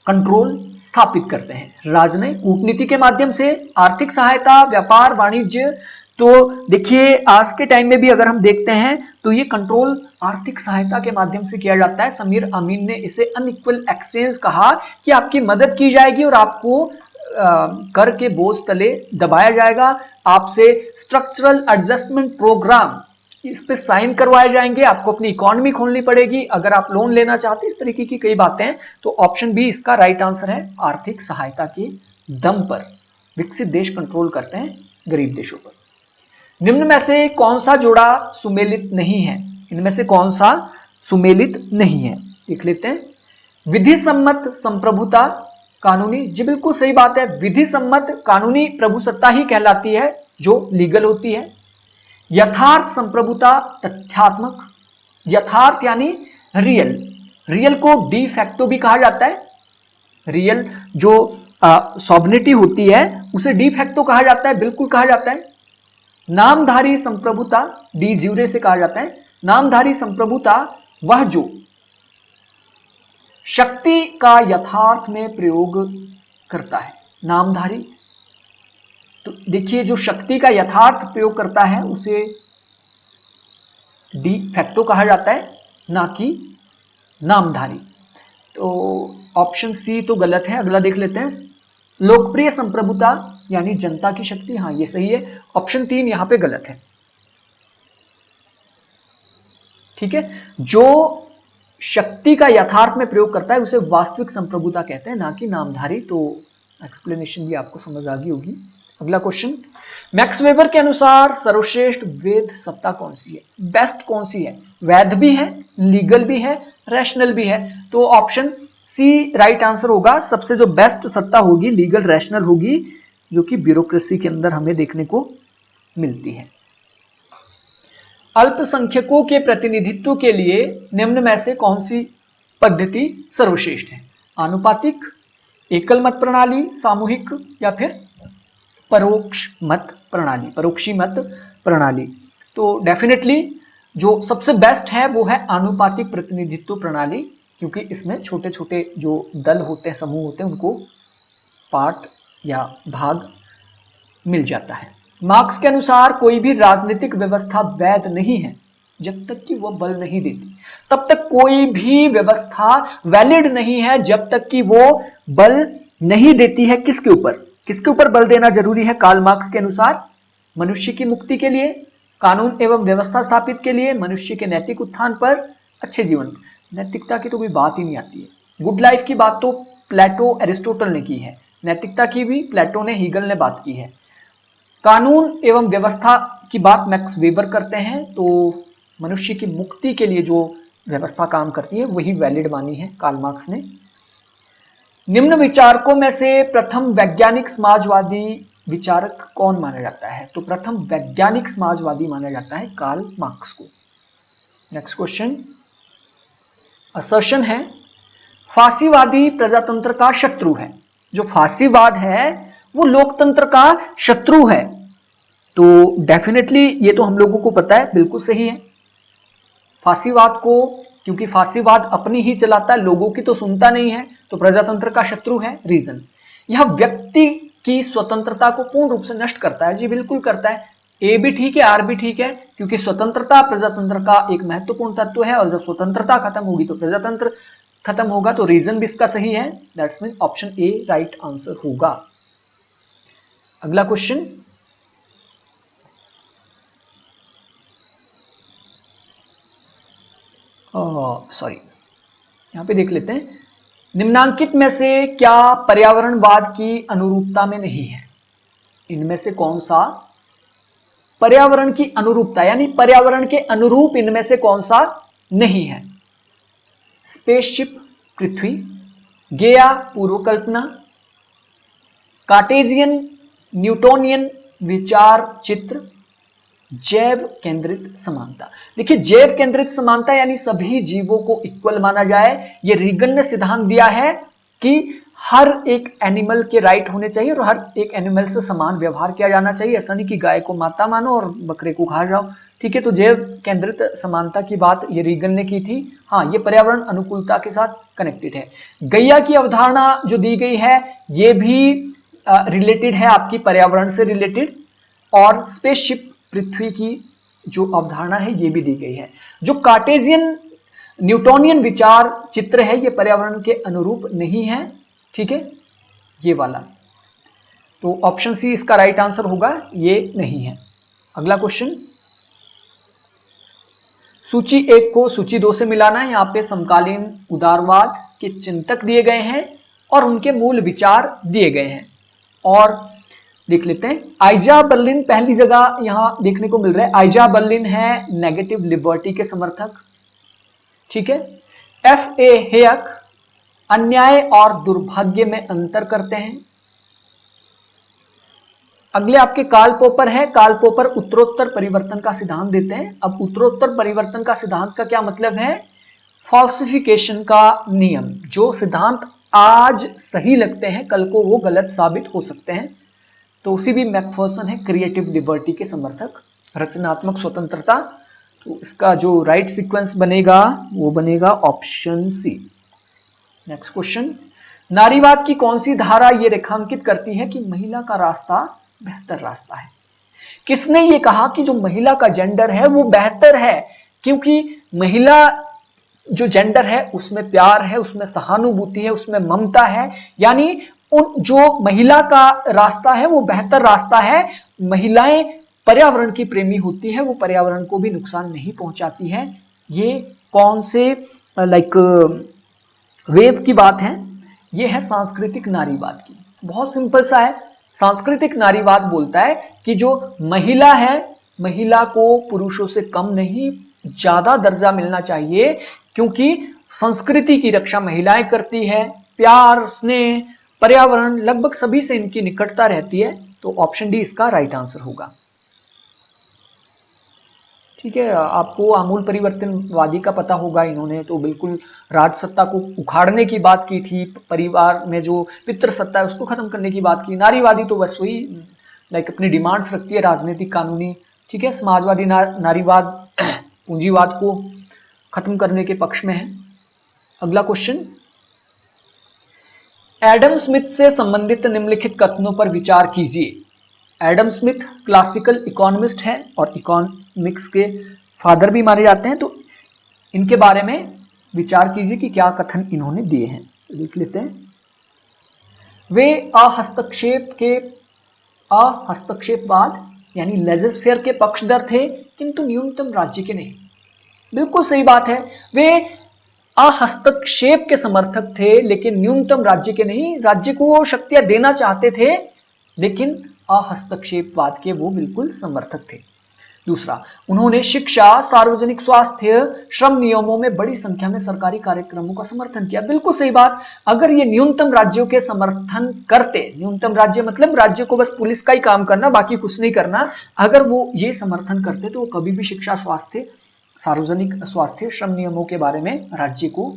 कंट्रोल स्थापित करते हैं? राजनयिक कूटनीति के माध्यम से, आर्थिक सहायता, व्यापार, वाणिज्य। तो देखिए आज के टाइम में भी अगर हम देखते हैं तो ये कंट्रोल आर्थिक सहायता के माध्यम से किया जाता है। समीर अमीन ने इसे अनइक्वल एक्सचेंज कहा कि आपकी मदद की जाएगी और आपको कर के बोझ तले दबाया जाएगा, आपसे स्ट्रक्चरल एडजस्टमेंट प्रोग्राम इस पे साइन करवाए जाएंगे, आपको अपनी इकोनॉमी खोलनी पड़ेगी अगर आप लोन लेना चाहते हैं, इस तरीके की कई बातें हैं। तो ऑप्शन बी इसका राइट आंसर है। आर्थिक सहायता के दम पर विकसित देश कंट्रोल करते हैं गरीब देशों पर। निम्न में से कौन सा जोड़ा सुमेलित नहीं है? इनमें से कौन सा सुमेलित नहीं है, देख लेते हैं। विधि सम्मत संप्रभुता कानूनी, जी बिल्कुल सही बात है, विधि सम्मत कानूनी प्रभुसत्ता ही कहलाती है जो लीगल होती है। यथार्थ संप्रभुता तथ्यात्मक, यथार्थ यानी रियल, रियल को डी फैक्टो भी कहा जाता है। रियल जो सॉवरेनिटी होती है उसे डी फैक्टो कहा जाता है, बिल्कुल कहा जाता है। नामधारी संप्रभुता डी ज्यूरे से कहा जाता है। नामधारी संप्रभुता वह जो शक्ति का यथार्थ में प्रयोग करता है, नामधारी। तो देखिए जो शक्ति का यथार्थ प्रयोग करता है उसे डी फैक्टो कहा जाता है, ना कि नामधारी। तो ऑप्शन सी तो गलत है। अगला देख लेते हैं। लोकप्रिय संप्रभुता यानी जनता की शक्ति, हाँ ये सही है। ऑप्शन 3 यहां पे गलत है। ठीक है, जो शक्ति का यथार्थ में प्रयोग करता है उसे वास्तविक संप्रभुता कहते हैं, ना कि नामधारी। तो एक्सप्लेनेशन भी आपको समझ आ गई होगी। अगला क्वेश्चन, मैक्स वेबर के अनुसार सर्वश्रेष्ठ वैध सत्ता कौन सी है, बेस्ट कौन सी है? वैध भी है, लीगल भी है, रैशनल भी है। तो ऑप्शन सी राइट आंसर होगा। सबसे जो बेस्ट सत्ता होगी, लीगल रैशनल होगी, जो कि ब्यूरोक्रेसी के अंदर हमें देखने को मिलती है। अल्पसंख्यकों के प्रतिनिधित्व के लिए निम्न में से कौन सी पद्धति सर्वश्रेष्ठ है? आनुपातिक, एकल मत प्रणाली, सामूहिक, या फिर परोक्ष मत प्रणाली, परोक्षी मत प्रणाली। तो डेफिनेटली जो सबसे बेस्ट है वो है आनुपातिक प्रतिनिधित्व प्रणाली, क्योंकि इसमें छोटे छोटे जो दल होते हैं, समूह होते हैं, उनको पार्ट या भाग मिल जाता है। मार्क्स के अनुसार कोई भी राजनीतिक व्यवस्था वैध नहीं है जब तक कि वह बल नहीं देती। तब तक कोई भी व्यवस्था वैलिड नहीं है जब तक कि वो बल नहीं देती है। किसके ऊपर? किसके ऊपर बल देना जरूरी है कार्ल मार्क्स के अनुसार? मनुष्य की मुक्ति के लिए, कानून एवं व्यवस्था स्थापित के लिए, मनुष्य के नैतिक उत्थान पर, अच्छे जीवन। नैतिकता की तो कोई बात ही नहीं आती है। गुड लाइफ की बात तो प्लेटो एरिस्टोटल ने की है, नैतिकता की भी प्लेटो ने, हीगल ने बात की है। कानून एवं व्यवस्था की बात मैक्स वेबर करते हैं। तो मनुष्य की मुक्ति के लिए जो व्यवस्था काम करती है वही वैलिड मानी है कार्ल मार्क्स ने। निम्न विचारकों में से प्रथम वैज्ञानिक समाजवादी विचारक कौन माना जाता है? तो प्रथम वैज्ञानिक समाजवादी माना जाता है कार्ल मार्क्स को। नेक्स्ट क्वेश्चन, असर्शन है फांसीवादी प्रजातंत्र का शत्रु है। जो फांसीवाद है वो लोकतंत्र का शत्रु है। तो डेफिनेटली ये तो हम लोगों को पता है, बिल्कुल सही है। फांसीवाद को, क्योंकि फांसीवाद अपनी ही चलाता है, लोगों की तो सुनता नहीं है, तो प्रजातंत्र का शत्रु है। रीजन, यह व्यक्ति की स्वतंत्रता को पूर्ण रूप से नष्ट करता है। जी बिल्कुल करता है। ए भी ठीक है, आर भी ठीक है, क्योंकि स्वतंत्रता प्रजातंत्र का एक महत्वपूर्ण तत्व है, और जब स्वतंत्रता खत्म होगी तो प्रजातंत्र खत्म होगा। तो रीजन भी इसका सही है। That's mean option A right answer होगा। अगला क्वेश्चन, सॉरी, यहां पे देख लेते हैं। निम्नांकित में से क्या पर्यावरणवाद की अनुरूपता में नहीं है? इनमें से कौन सा पर्यावरण की अनुरूपता, यानी पर्यावरण के अनुरूप इनमें से कौन सा नहीं है? स्पेसशिप पृथ्वी, गेया पूर्वकल्पना, कार्टेजियन न्यूटोनियन विचार चित्र, जैव केंद्रित समानता। देखिए, जैव केंद्रित समानता यानी सभी जीवों को इक्वल माना जाए। ये रीगन ने सिद्धांत दिया है कि हर एक एनिमल के राइट होने चाहिए और हर एक एनिमल से समान व्यवहार किया जाना चाहिए। ऐसा नहीं कि गाय को माता मानो और बकरे को खा जाओ। ठीक है, तो जैव केंद्रित समानता की बात ये रीगन ने की थी। हाँ, ये पर्यावरण अनुकूलता के साथ कनेक्टेड है। गैया की अवधारणा जो दी गई है ये भी रिलेटेड है आपकी पर्यावरण से रिलेटेड, और स्पेसशिप पृथ्वी की जो अवधारणा है ये भी दी गई है। जो कार्टेजियन न्यूटोनियन विचार चित्र है ये पर्यावरण के अनुरूप नहीं है। ठीक है, ये वाला। तो ऑप्शन सी इसका राइट आंसर होगा, ये नहीं है। अगला क्वेश्चन, सूची 1 को सूची 2 से मिलाना है। यहां पे समकालीन उदारवाद के चिंतक दिए गए हैं और उनके मूल विचार दिए गए हैं। और देख लेते हैं, आइजा बर्लिन पहली जगह यहां देखने को मिल रहा है। आइजा बर्लिन है नेगेटिव लिबर्टी के समर्थक। ठीक है, एफ ए हेयक अन्याय और दुर्भाग्य में अंतर करते हैं। अगले आपके कार्ल पोपर है। कार्ल पोपर उत्तरोत्तर परिवर्तन का सिद्धांत देते हैं। अब उत्तरोत्तर परिवर्तन का सिद्धांत का क्या मतलब है? फॉल्सिफिकेशन का नियम। जो सिद्धांत आज सही लगते हैं कल को वो गलत साबित हो सकते हैं। तो उसी भी मैकफर्सन है क्रिएटिव लिबर्टी के समर्थक, रचनात्मक स्वतंत्रता। तो इसका जो राइट सीक्वेंस बनेगा वो बनेगा ऑप्शन सी। नेक्स्ट क्वेश्चन, नारीवाद की कौन सी धारा ये रेखांकित करती है कि महिला का रास्ता बेहतर रास्ता है? किसने ये कहा कि जो महिला का जेंडर है वो बेहतर है? क्योंकि महिला जो जेंडर है उसमें प्यार है, उसमें सहानुभूति है, उसमें ममता है, यानी उन जो महिला का रास्ता है वो बेहतर रास्ता है। महिलाएं पर्यावरण की प्रेमी होती है, वो पर्यावरण को भी नुकसान नहीं पहुंचाती है। ये कौन से वेव की बात है? ये है सांस्कृतिक नारीवाद की। बहुत सिंपल सा है, सांस्कृतिक नारीवाद बोलता है कि जो महिला है, महिला को पुरुषों से कम नहीं, ज्यादा दर्जा मिलना चाहिए, क्योंकि संस्कृति की रक्षा महिलाएं करती है, प्यार, स्नेह, पर्यावरण, लगभग सभी से इनकी निकटता रहती है। तो ऑप्शन डी इसका राइट आंसर होगा। ठीक है, आपको आमूल परिवर्तनवादी का पता होगा, इन्होंने तो बिल्कुल राजसत्ता को उखाड़ने की बात की थी, परिवार में जो पितृ सत्ता है उसको खत्म करने की बात की। नारीवादी तो बस वही लाइक अपनी डिमांड्स रखती है, राजनीतिक, कानूनी। ठीक है, समाजवादी नारीवाद पूंजीवाद को खत्म करने के पक्ष में है। अगला क्वेश्चन, एडम स्मिथ से संबंधित निम्नलिखित कथनों पर विचार कीजिए। एडम स्मिथ क्लासिकल इकोनॉमिस्ट है और इकोनॉमिक्स के फादर भी माने जाते हैं, तो इनके बारे में विचार कीजिए कि क्या कथन इन्होंने दिए हैं। तो देख लेते हैं। वे अहस्तक्षेपवाद यानी लेजर के पक्षधर थे, किंतु न्यूनतम राज्य के नहीं। बिल्कुल सही बात है, वे अहस्तक्षेप के समर्थक थे लेकिन न्यूनतम राज्य के नहीं। राज्य को वो शक्तियां देना चाहते थे लेकिन अहस्तक्षेपवाद के वो बिल्कुल समर्थक थे। दूसरा, उन्होंने शिक्षा, सार्वजनिक स्वास्थ्य, श्रम नियमों में बड़ी संख्या में सरकारी कार्यक्रमों का समर्थन किया। बिल्कुल सही बात। अगर ये न्यूनतम राज्यों के समर्थन करते, न्यूनतम राज्य मतलब राज्य को बस पुलिस का ही काम करना, बाकी कुछ नहीं करना, अगर वो ये समर्थन करते तो वो कभी भी शिक्षा, स्वास्थ्य, सार्वजनिक स्वास्थ्य, श्रम नियमों के बारे में राज्य को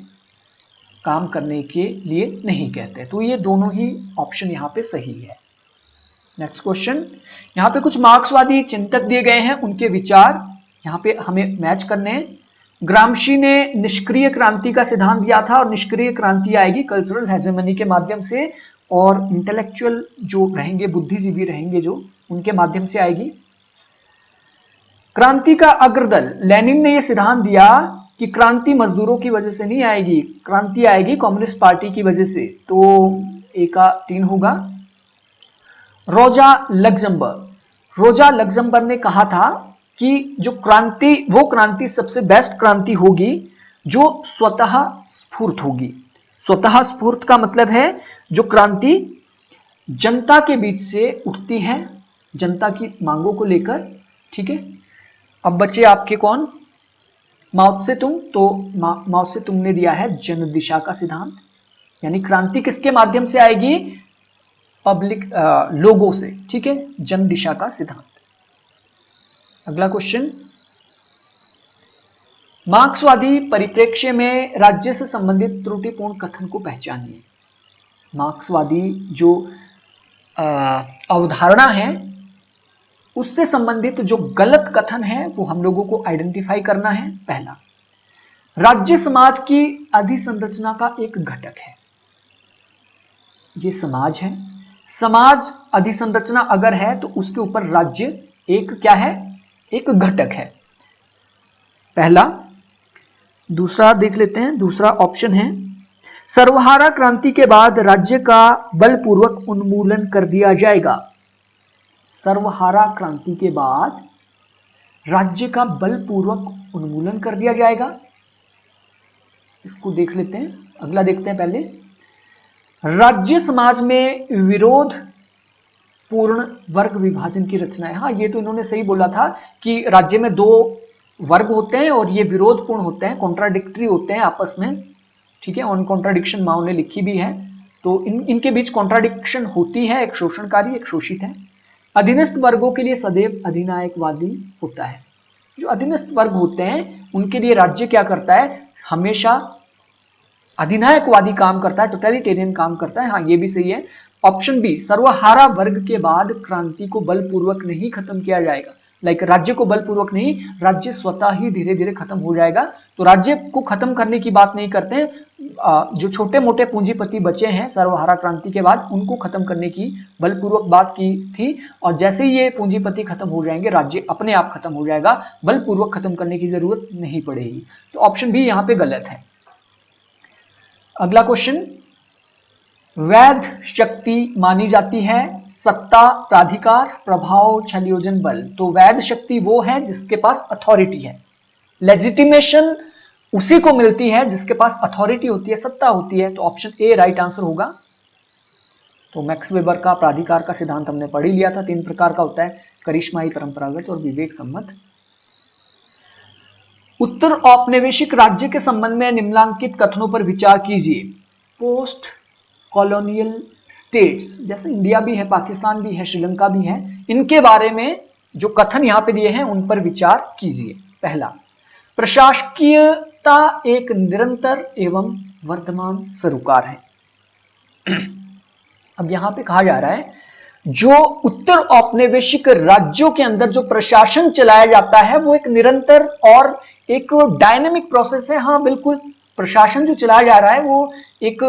काम करने के लिए नहीं कहते। तो ये दोनों ही ऑप्शन यहाँ पे सही है। नेक्स्ट क्वेश्चन, यहाँ पे कुछ मार्क्सवादी चिंतक दिए गए हैं, उनके विचार यहाँ पे हमें मैच करने हैं। ग्रामशी ने निष्क्रिय क्रांति का सिद्धांत दिया था और निष्क्रिय क्रांति आएगी कल्चरल हेजेमनी के माध्यम से, और इंटेलेक्चुअल जो रहेंगे, बुद्धिजीवी रहेंगे जो, उनके माध्यम से आएगी। क्रांति का अग्रदल लेनिन ने यह सिद्धांत दिया कि क्रांति मजदूरों की वजह से नहीं आएगी, क्रांति आएगी कम्युनिस्ट पार्टी की वजह से। तो ए का 3 होगा। रोजा लग्जमबर्ग ने कहा था कि जो क्रांति, वो क्रांति सबसे बेस्ट क्रांति होगी जो स्वतः स्फूर्त होगी। स्वतः स्फूर्त का मतलब है जो क्रांति जनता के बीच से उठती है, जनता की मांगों को लेकर। ठीक है, अब बचे आपके कौन, माओ त्से तुंग। तो माओ त्से तुंग ने दिया है जन दिशा का सिद्धांत, यानी क्रांति किसके माध्यम से आएगी, पब्लिक लोगों से। ठीक है, जन दिशा का सिद्धांत। अगला क्वेश्चन, मार्क्सवादी परिप्रेक्ष्य में राज्य से संबंधित त्रुटिपूर्ण कथन को पहचानिए। मार्क्सवादी जो अवधारणा है उससे संबंधित जो गलत कथन है वो हम लोगों को आइडेंटिफाई करना है। पहला, राज्य समाज की अधिसंरचना का एक घटक है। ये समाज है, समाज अधिसंरचना अगर है तो उसके ऊपर राज्य एक क्या है, एक घटक है, पहला। दूसरा देख लेते हैं, दूसरा ऑप्शन है, सर्वहारा क्रांति के बाद राज्य का बलपूर्वक उन्मूलन कर दिया जाएगा। सर्वहारा क्रांति के बाद राज्य का बलपूर्वक उन्मूलन कर दिया जाएगा। इसको देख लेते हैं, अगला देखते हैं। पहले, राज्य समाज में विरोध पूर्ण वर्ग विभाजन की रचना है। हाँ, ये तो इन्होंने सही बोला था कि राज्य में 2 वर्ग होते हैं और ये विरोधपूर्ण होते हैं, कॉन्ट्राडिक्टरी होते हैं आपस में। ठीक है, ऑन कॉन्ट्राडिक्शन माओ ने लिखी भी है। तो इनके बीच कॉन्ट्राडिक्शन होती है, एक शोषणकारी, एक शोषित है। अधीनस्थ वर्गों के लिए सदैव अधिनायकवादी होता है। जो अधीनस्थ वर्ग होते हैं उनके लिए राज्य क्या करता है, हमेशा अधिनायकवादी काम करता है, टोटलिटेरियन काम करता है। हाँ, ये भी सही है। ऑप्शन बी, सर्वहारा वर्ग के बाद क्रांति को बलपूर्वक नहीं खत्म किया जाएगा। लाइक राज्य को बलपूर्वक नहीं, राज्य स्वतः ही धीरे धीरे खत्म हो जाएगा। तो राज्य को खत्म करने की बात नहीं करते, जो छोटे मोटे पूंजीपति बचे हैं सर्वहारा क्रांति के बाद उनको खत्म करने की बलपूर्वक बात की थी। और जैसे ही ये पूंजीपति खत्म हो जाएंगे, राज्य अपने आप खत्म हो जाएगा, बलपूर्वक खत्म करने की जरूरत नहीं पड़ेगी। तो ऑप्शन बी यहाँ पे गलत है। अगला क्वेश्चन, वैध शक्ति मानी जाती है सत्ता, प्राधिकार, प्रभाव, छलयोजन, बल। तो वैध शक्ति वो है जिसके पास अथॉरिटी है। लेजिटिमेशन उसी को मिलती है जिसके पास अथॉरिटी होती है, सत्ता होती है। तो ऑप्शन ए राइट आंसर होगा। तो मैक्स वेबर का प्राधिकार का सिद्धांत हमने पढ़ ही लिया था। 3 प्रकार का होता है, करिश्माई, परंपरागत और विवेक सम्मत। उत्तर औपनिवेशिक राज्य के संबंध में निम्नलिखित कथनों पर विचार कीजिए। पोस्ट कॉलोनियल स्टेट्स, जैसे इंडिया भी है, पाकिस्तान भी है, श्रीलंका भी है, इनके बारे में जो कथन यहां पे दिए हैं उन पर विचार कीजिए। पहला, प्रशासकीयता एक निरंतर एवं वर्तमान सरोकार है। अब यहां पे कहा जा रहा है जो उत्तर औपनिवेशिक राज्यों के अंदर जो प्रशासन चलाया जाता है वो एक निरंतर और एक डायनेमिक प्रोसेस है। हाँ बिल्कुल, प्रशासन जो चलाया जा रहा है वो एक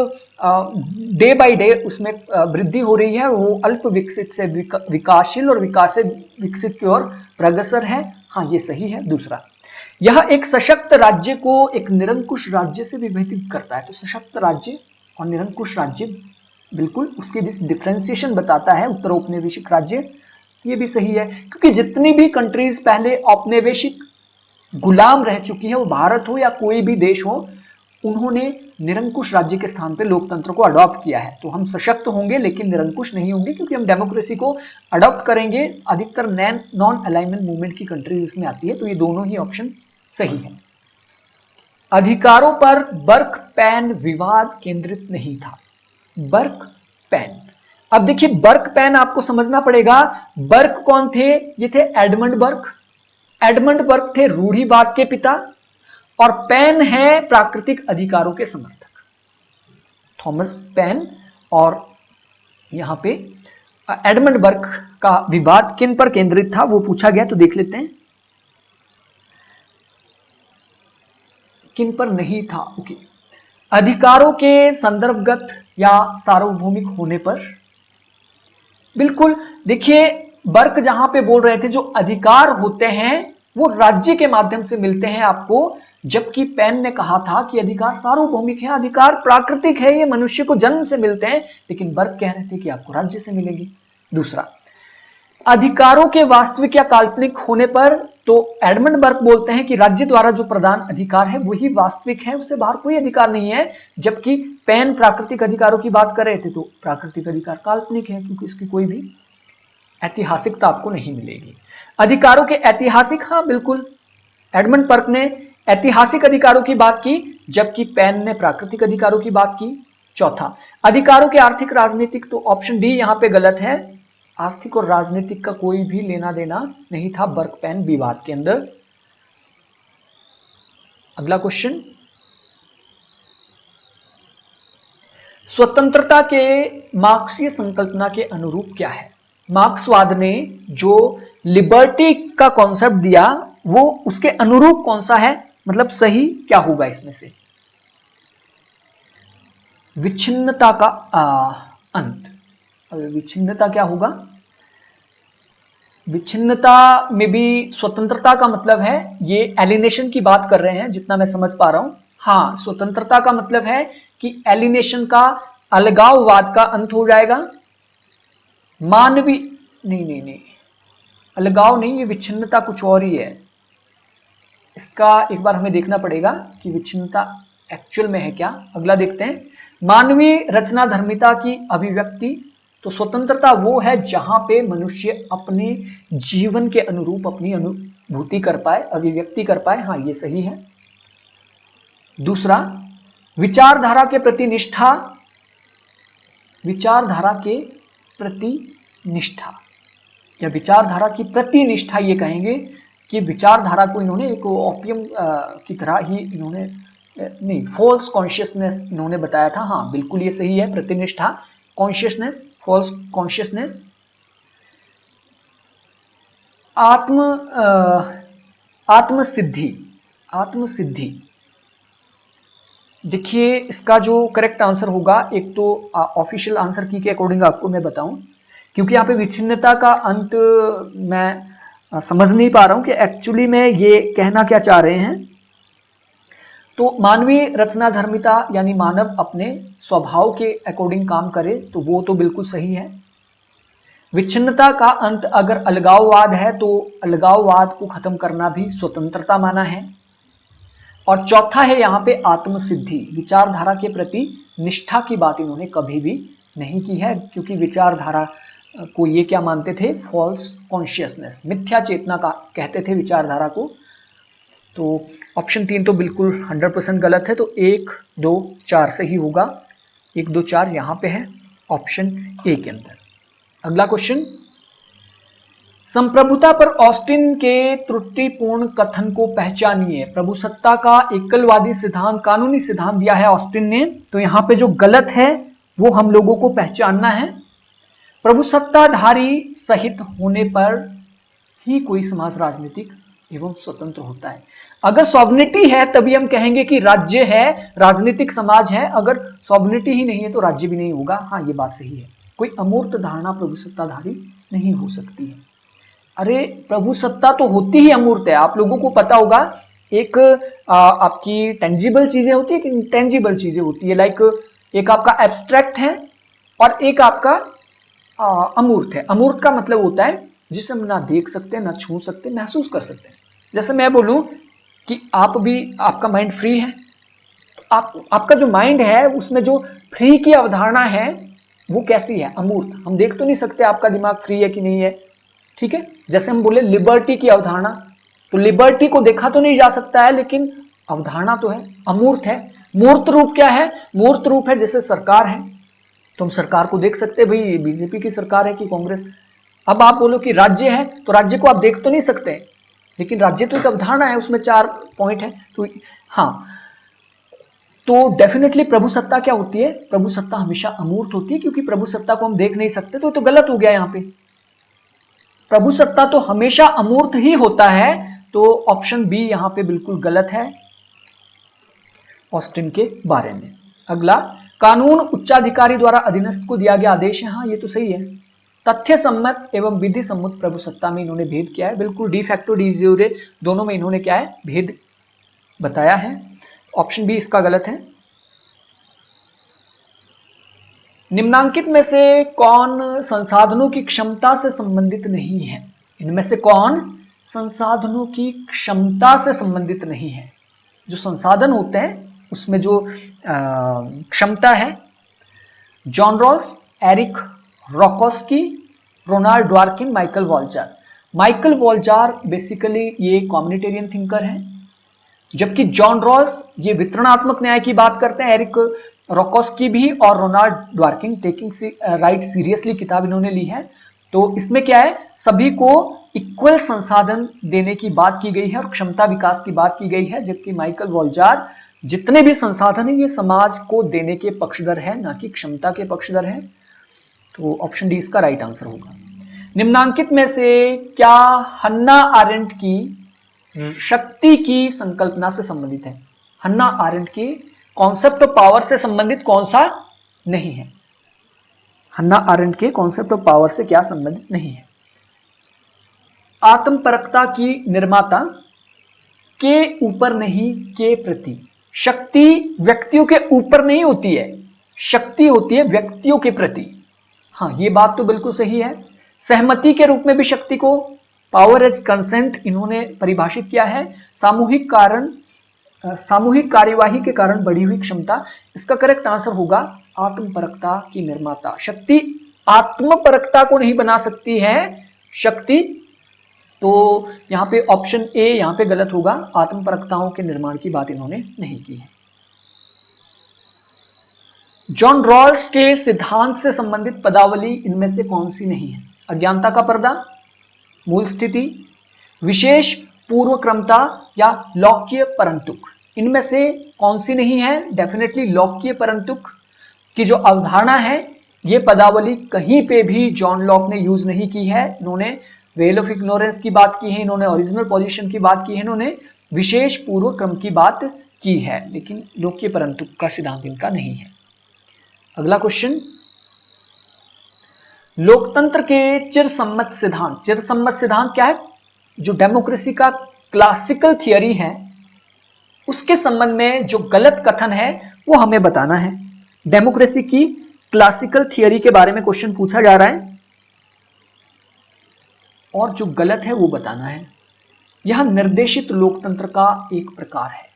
डे बाय डे उसमें वृद्धि हो रही है, वो अल्प विकसित से विकासशील और विकास से विकसित की ओर अग्रसर है। हाँ ये सही है। दूसरा, यह एक सशक्त राज्य को एक निरंकुश राज्य से विभेदित करता है। तो सशक्त राज्य और निरंकुश राज्य, बिल्कुल उसकी डिफरेंशिएशन बताता है उत्तर औपनिवेशिक राज्य, ये भी सही है। क्योंकि जितनी भी कंट्रीज पहले औपनिवेशिक गुलाम रह चुकी है, वो भारत हो या कोई भी देश हो, उन्होंने निरंकुश राज्य के स्थान पे लोकतंत्र को अडॉप्ट किया है। तो हम सशक्त होंगे लेकिन निरंकुश नहीं होंगे, क्योंकि हम डेमोक्रेसी को अडॉप्ट करेंगे। अधिकतर नॉन अलाइनमेंट मूवमेंट की कंट्रीज इसमें आती है, तो ये दोनों ही ऑप्शन सही है। अधिकारों पर बर्क पैन विवाद केंद्रित नहीं था। बर्क पैन, अब देखिए बर्क पैन आपको समझना पड़ेगा। बर्क कौन थे? ये थे एडमंड बर्क। एडमंड बर्क थे रूढ़िवाद के पिता, और पेन है प्राकृतिक अधिकारों के समर्थक। थॉमस पेन और यहां पे एडमंड बर्क का विवाद किन पर केंद्रित था वो पूछा गया, तो देख लेते हैं किन पर नहीं था। ओके, अधिकारों के संदर्भगत या सार्वभौमिक होने पर। बिल्कुल, देखिए बर्क जहां पे बोल रहे थे जो अधिकार होते हैं वो राज्य के माध्यम से मिलते हैं आपको, जबकि पेन ने कहा था कि अधिकार सार्वभौमिक है, अधिकार प्राकृतिक है, ये मनुष्य को जन्म से मिलते हैं, लेकिन बर्क कह रहे थे कि आपको राज्य से मिलेंगे। दूसरा, अधिकारों के वास्तविक या काल्पनिक होने पर, तो एडमंड बर्क बोलते हैं कि राज्य द्वारा जो प्रदान अधिकार है वही वास्तविक है, उससे बाहर कोई अधिकार नहीं है। जबकि पेन प्राकृतिक अधिकारों की बात कर रहे थे, तो प्राकृतिक अधिकार काल्पनिक है क्योंकि इसकी कोई भी ऐतिहासिकता आपको नहीं मिलेगी। अधिकारों के ऐतिहासिक, हाँ बिल्कुल, एडमंड बर्क ने ऐतिहासिक अधिकारों की बात की, जबकि पेन ने प्राकृतिक अधिकारों की बात की। चौथा, अधिकारों के आर्थिक राजनीतिक, तो ऑप्शन डी यहां पे गलत है। आर्थिक और राजनीतिक का कोई भी लेना देना नहीं था बर्क पेन विवाद के अंदर। अगला क्वेश्चन, स्वतंत्रता के मार्क्सीय संकल्पना के अनुरूप क्या है? मार्क्सवाद ने जो लिबर्टी का कॉन्सेप्ट दिया वो उसके अनुरूप कौन सा है, मतलब सही क्या होगा इसमें से? विच्छिन्नता का अंत। विच्छिन्नता क्या होगा? विच्छिन्नता में भी स्वतंत्रता का मतलब है, ये एलिनेशन की बात कर रहे हैं जितना मैं समझ पा रहा हूं। हाँ, स्वतंत्रता का मतलब है कि एलिनेशन का, अलगाववाद का अंत हो जाएगा। मानवीय, नहीं, अलगाव नहीं, ये विच्छिन्नता कुछ और ही है। इसका एक बार हमें देखना पड़ेगा कि विच्छिन्नता एक्चुअल में है क्या। अगला देखते हैं, मानवीय रचनाधर्मिता की अभिव्यक्ति। तो स्वतंत्रता वो है जहां पे मनुष्य अपने जीवन के अनुरूप अपनी अनुभूति कर पाए, अभिव्यक्ति कर पाए। हाँ ये सही है। दूसरा, विचारधारा के प्रति निष्ठा। विचारधारा के प्रति निष्ठा या विचारधारा की प्रतिनिष्ठा, ये कहेंगे कि विचारधारा को इन्होंने एक ओपियम की तरह ही इन्होंने, नहीं, फॉल्स कॉन्शियसनेस इन्होंने बताया था। हाँ बिल्कुल ये सही है, प्रतिनिष्ठा, कॉन्शियसनेस, फॉल्स कॉन्शियसनेस। आत्मसिद्धि, आत्मसिद्धि, देखिए इसका जो करेक्ट आंसर होगा, एक तो ऑफिशियल आंसर की के अकॉर्डिंग आपको मैं बताऊं, क्योंकि यहाँ पे विच्छिन्नता का अंत मैं समझ नहीं पा रहा हूं कि एक्चुअली में ये कहना क्या चाह रहे हैं। तो मानवीय रचनाधर्मिता यानी मानव अपने स्वभाव के अकॉर्डिंग काम करे, तो वो तो बिल्कुल सही है। विच्छिन्नता का अंत अगर अलगाववाद है तो अलगाववाद को खत्म करना भी स्वतंत्रता माना है। और चौथा है यहाँ पे आत्मसिद्धि, विचारधारा के प्रति निष्ठा की बात इन्होंने कभी भी नहीं की है, क्योंकि विचारधारा को ये क्या मानते थे, फॉल्स कॉन्शियसनेस, मिथ्या चेतना का कहते थे विचारधारा को। तो ऑप्शन 3 तो बिल्कुल 100% गलत है, तो 1, 2, 4 सही होगा। 1, 2, 4 यहां पे है ऑप्शन ए के अंदर। अगला क्वेश्चन, संप्रभुता पर ऑस्टिन के त्रुटिपूर्ण कथन को पहचानिए। प्रभुसत्ता का एकलवादी सिद्धांत कानूनी सिद्धांत दिया है ऑस्टिन ने, तो यहां पे जो गलत है वो हम लोगों को पहचानना है। प्रभुसत्ताधारी सहित होने पर ही कोई समाज राजनीतिक एवं स्वतंत्र होता है। अगर सॉवरेनिटी है तभी हम कहेंगे कि राज्य है, राजनीतिक समाज है। अगर सॉवरेनिटी ही नहीं है तो राज्य भी नहीं होगा। हाँ, ये बात सही है। कोई अमूर्त धारणा प्रभुसत्ताधारी नहीं हो सकती है। अरे प्रभुसत्ता तो होती ही अमूर्त है, आप लोगों को पता होगा। एक आपकी टेंजिबल चीजें होती है कि इंटेंजिबल चीजें होती है। लाइक एक आपका एब्स्ट्रैक्ट है और एक आपका अमूर्त है। अमूर्त का मतलब होता है जिसे हम ना देख सकते, ना छू सकते, महसूस कर सकते हैं। जैसे मैं बोलूं कि आपका माइंड फ्री है, तो आपका जो माइंड है उसमें जो फ्री की अवधारणा है वो कैसी है, अमूर्त। हम देख तो नहीं सकते आपका दिमाग फ्री है कि नहीं है, ठीक है। जैसे हम बोले लिबर्टी की अवधारणा, तो लिबर्टी को देखा तो नहीं जा सकता है, लेकिन अवधारणा तो है, अमूर्त है। मूर्त रूप क्या है, मूर्त रूप है जैसे सरकार है, तो हम सरकार को देख सकते हैं, भाई बीजेपी की सरकार है कि कांग्रेस। अब आप बोलो कि राज्य है, तो राज्य को आप देख तो नहीं सकते, लेकिन राज्य तो एक अवधारणा है, उसमें 4 पॉइंट है। तो हाँ, तो डेफिनेटली प्रभुसत्ता क्या होती है, प्रभुसत्ता हमेशा अमूर्त होती है, क्योंकि प्रभुसत्ता को हम देख नहीं सकते। तो गलत हो गया यहां पे, प्रभुसत्ता तो हमेशा अमूर्त ही होता है। तो ऑप्शन बी यहां पे बिल्कुल गलत है ऑस्टिन के बारे में। अगला, कानून उच्चाधिकारी द्वारा अधीनस्थ को दिया गया आदेश है। हाँ, ये तो सही है। तथ्य सम्मत एवं विधि सम्मत प्रभुसत्ता में इन्होंने भेद किया है। बिल्कुल, डी फैक्टो डी ज़्यूरे दोनों में इन्होंने क्या है, भेद बताया है। ऑप्शन बी इसका गलत है। निम्नांकित में से कौन संसाधनों की क्षमता से संबंधित नहीं है। इनमें से कौन संसाधनों की क्षमता से संबंधित नहीं है। जो संसाधन होते हैं उसमें जो क्षमता है, John Rawls, Eric Rakowski, Ronald Dworkin, Michael Walzer. Michael Walzer basically ये कम्युनिटेरियन थिंकर है, जबकि जॉन रॉस ये वितरणात्मक न्याय की बात करते हैं। एरिक रॉकोस्की भी, और रोनाल्ड ड्वार्किन टेकिंग राइट सीरियसली किताब इन्होंने ली है। तो इसमें क्या है, सभी को इक्वल संसाधन देने की बात की गई है और क्षमता विकास की बात की गई है, जबकि माइकल वॉल्जार जितने भी संसाधन है ये समाज को देने के पक्षधर है, ना कि क्षमता के पक्षधर है। तो ऑप्शन डी इसका राइट आंसर होगा। निम्नांकित में से क्या हन्ना आरेंट की शक्ति की संकल्पना से संबंधित है। हन्ना आरेंट की कॉन्सेप्ट ऑफ पावर से संबंधित कौन सा नहीं है। हन्ना आरेंट के कॉन्सेप्ट ऑफ पावर से क्या संबंधित नहीं है। आत्मपरकता की निर्माता के ऊपर नहीं, के प्रति। शक्ति व्यक्तियों के ऊपर नहीं होती है, शक्ति होती है व्यक्तियों के प्रति। हाँ, ये बात तो बिल्कुल सही है। सहमति के रूप में भी शक्ति को पावर एज कंसेंट इन्होंने परिभाषित किया है। सामूहिक कार्यवाही के कारण बढ़ी हुई क्षमता। इसका करेक्ट आंसर होगा आत्मपरकता की निर्माता। शक्ति आत्मपरकता को नहीं बना सकती है शक्ति, तो यहां पे ऑप्शन ए यहां पे गलत होगा। आत्मपरकताओं के निर्माण की बात इन्होंने नहीं की है। जॉन रॉल्स के सिद्धांत से संबंधित पदावली इनमें से कौन सी नहीं है। अज्ञानता का पर्दा, मूल स्थिति, विशेष पूर्वक्रमता या लौक्य परंतुक। इनमें से कौन सी नहीं है। डेफिनेटली लौक्य परंतुक की जो अवधारणा है ये पदावली कहीं पे भी जॉन लॉक ने यूज नहीं की है। इन्होंने वेल ऑफ इग्नोरेंस की बात की है, इन्होंने ओरिजिनल पोजीशन की बात की है, इन्होंने विशेष पूर्व क्रम की बात की है, लेकिन लौक्य परंतुक का सिद्धांत इनका नहीं है। अगला क्वेश्चन, लोकतंत्र के चिरसम्मत सिद्धांत। चिरसम्मत सिद्धांत क्या है, जो डेमोक्रेसी का क्लासिकल थियरी है उसके संबंध में जो गलत कथन है वो हमें बताना है। डेमोक्रेसी की क्लासिकल थियरी के बारे में क्वेश्चन पूछा जा रहा है और जो गलत है वो बताना है। यह निर्देशित लोकतंत्र का एक प्रकार है।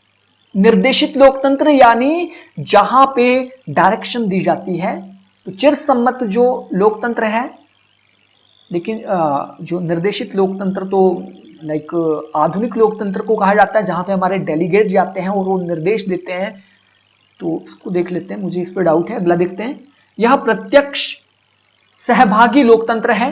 निर्देशित लोकतंत्र यानी जहां पे डायरेक्शन दी जाती है, तो चिरसम्मत जो लोकतंत्र है, लेकिन जो निर्देशित लोकतंत्र तो लाइक आधुनिक लोकतंत्र को कहा जाता है, जहां पे हमारे डेलीगेट जाते हैं और वो निर्देश देते हैं। तो इसको देख लेते हैं, मुझे इस पर डाउट है। अगला देखते हैं, यह प्रत्यक्ष सहभागी लोकतंत्र है।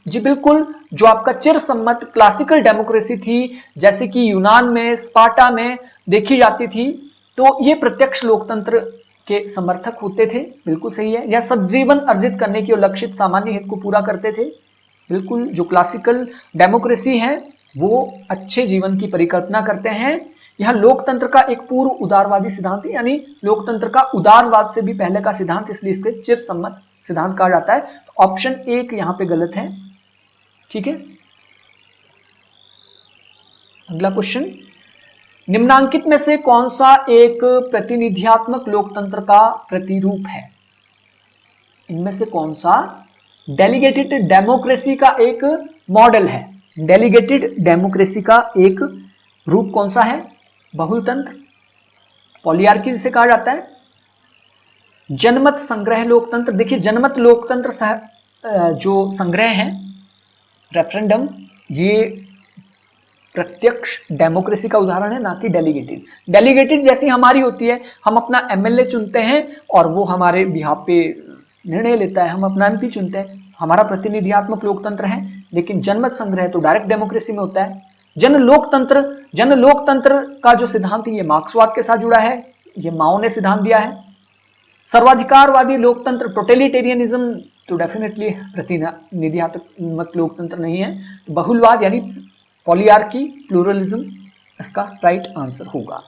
जी बिल्कुल, जो आपका चिरसम्मत क्लासिकल डेमोक्रेसी थी, जैसे कि यूनान में, स्पार्टा में देखी जाती थी, तो ये प्रत्यक्ष लोकतंत्र के समर्थक होते थे। बिल्कुल सही है। यह सज्जीवन अर्जित करने की लक्षित सामान्य हित को पूरा करते थे। बिल्कुल, जो क्लासिकल डेमोक्रेसी है वो अच्छे जीवन की परिकल्पना करते हैं। यह लोकतंत्र का एक पूर्व उदारवादी सिद्धांत है, यानी लोकतंत्र का उदारवाद से भी पहले का सिद्धांत, इसलिए इसके चिरसम्मत सिद्धांत कहा जाता है। तो ऑप्शन एक यहां पे गलत है। ठीक है, अगला क्वेश्चन, निम्नांकित में से कौन सा एक प्रतिनिधियात्मक लोकतंत्र का प्रतिरूप है? इनमें से कौन सा डेलीगेटेड डेमोक्रेसी का एक मॉडल है? डेलीगेटेड डेमोक्रेसी का एक रूप कौन सा है? बहुतंत्र, पॉलियार्की जिसे कहा जाता है, जनमत संग्रह लोकतंत्र। देखिए, जनमत लोकतंत्र जो संग्रह है, रेफरेंडम, ये प्रत्यक्ष डेमोक्रेसी का उदाहरण है, ना कि डेलीगेटेड। डेलीगेटेड जैसी हमारी होती है, हम अपना एमएलए चुनते हैं और वो हमारे बिहाफ पे निर्णय लेता है, हम अपना एमपी चुनते हैं, हमारा प्रतिनिधियात्मक लोकतंत्र है। लेकिन जनमत संग्रह तो डायरेक्ट डेमोक्रेसी में होता है। जन लोकतंत्र का जो सिद्धांत ये मार्क्सवाद के साथ जुड़ा है, ये माओ ने सिद्धांत दिया है। सर्वाधिकारवादी लोकतंत्र, टोटलिटेरियनिज्म, तो डेफिनेटली प्रतिनिधियात्मक लोकतंत्र नहीं है। बहुलवाद यानी पॉलियार्की, प्लूरलिज्म इसका राइट आंसर होगा।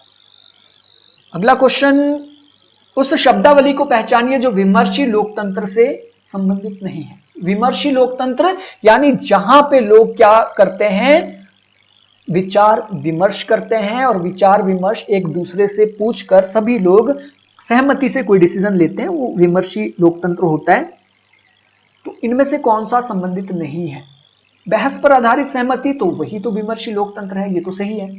अगला क्वेश्चन, उस शब्दावली को पहचानिए जो विमर्शी लोकतंत्र से संबंधित नहीं है। विमर्शी लोकतंत्र यानी जहां पे लोग क्या करते हैं, विचार विमर्श करते हैं, और विचार विमर्श एक दूसरे से पूछकर सभी लोग सहमति से कोई डिसीजन लेते हैं, वो विमर्शी लोकतंत्र होता है। तो इनमें से कौन सा संबंधित नहीं है? बहस पर आधारित सहमति, तो वही तो विमर्शी लोकतंत्र है, ये तो सही है।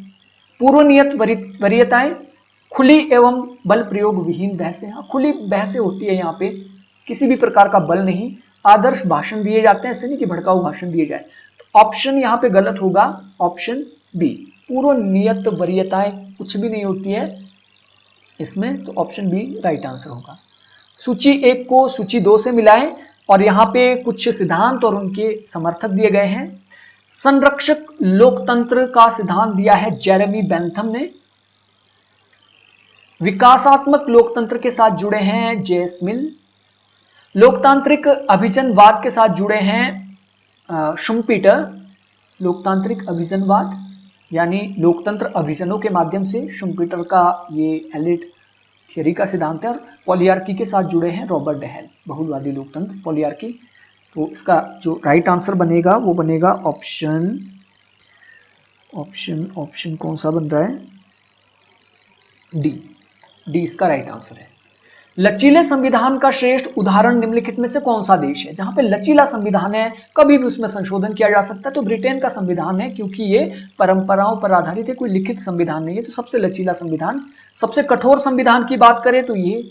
पूर्व नियत वरीयताएं, खुली एवं बल प्रयोग विहीन बहसें, खुली बहसें होती है, यहाँ पे किसी भी प्रकार का बल नहीं, आदर्श भाषण दिए जाते हैं, ऐसे नहीं कि भड़काऊ भाषण दिए जाए। तो ऑप्शन यहाँ पे गलत होगा, ऑप्शन बी। पूर्व नियत वरीयताएं कुछ भी नहीं होती है इसमें, तो ऑप्शन बी राइट आंसर होगा। सूची 1 को सूची 2 से मिलाएं और यहाँ पे कुछ सिद्धांत और उनके समर्थक दिए गए हैं। संरक्षक लोकतंत्र का सिद्धांत दिया है जेरेमी बेंथम ने। विकासात्मक लोकतंत्र के साथ जुड़े हैं जे.एस. मिल। लोकतांत्रिक अभिजनवाद के साथ जुड़े हैं शुम्पीटर। लोकतांत्रिक अभिजनवाद यानी लोकतंत्र अभिजनों के माध्यम से, शुम्पीटर का ये एलिट थियरी का सिद्धांत है। और पॉलियार्की के साथ जुड़े हैं रॉबर्ट डेहेल, बहुलवादी लोकतंत्र, पॉलियार्की। तो इसका जो राइट आंसर बनेगा वो बनेगा ऑप्शन कौन सा बन रहा है? डी इसका राइट आंसर है। लचीले संविधान का श्रेष्ठ उदाहरण निम्नलिखित में से कौन सा देश है? जहां पे लचीला संविधान है, कभी भी उसमें संशोधन किया जा सकता है, तो ब्रिटेन का संविधान है, क्योंकि ये परंपराओं पर आधारित है, कोई लिखित संविधान नहीं है, तो सबसे लचीला संविधान। सबसे कठोर संविधान की बात करें तो ये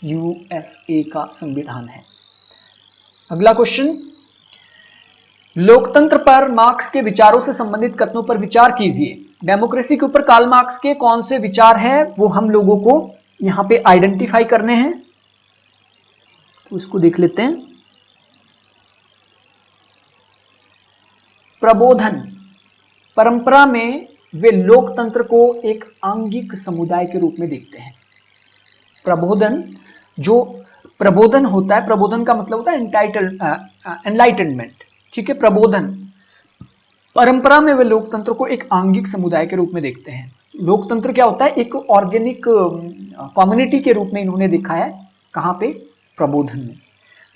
यूएसए का संविधान है। अगला क्वेश्चन, लोकतंत्र पर मार्क्स के विचारों से संबंधित कथनों पर विचार कीजिए। डेमोक्रेसी के ऊपर कार्ल मार्क्स के कौन से विचार हैं वो हम लोगों को यहां पे आइडेंटिफाई करने हैं, तो इसको देख लेते हैं। प्रबोधन, परंपरा में वे लोकतंत्र को एक आंगिक समुदाय के रूप में देखते हैं। प्रबोधन, जो प्रबोधन होता है, प्रबोधन का मतलब होता है एनलाइटनमेंट, ठीक है। प्रबोधन, परंपरा में वे लोकतंत्र को एक आंगिक समुदाय के रूप में देखते हैं। लोकतंत्र क्या होता है? एक ऑर्गेनिक कम्युनिटी के रूप में इन्होंने देखा है। कहां पे? प्रबोधन में।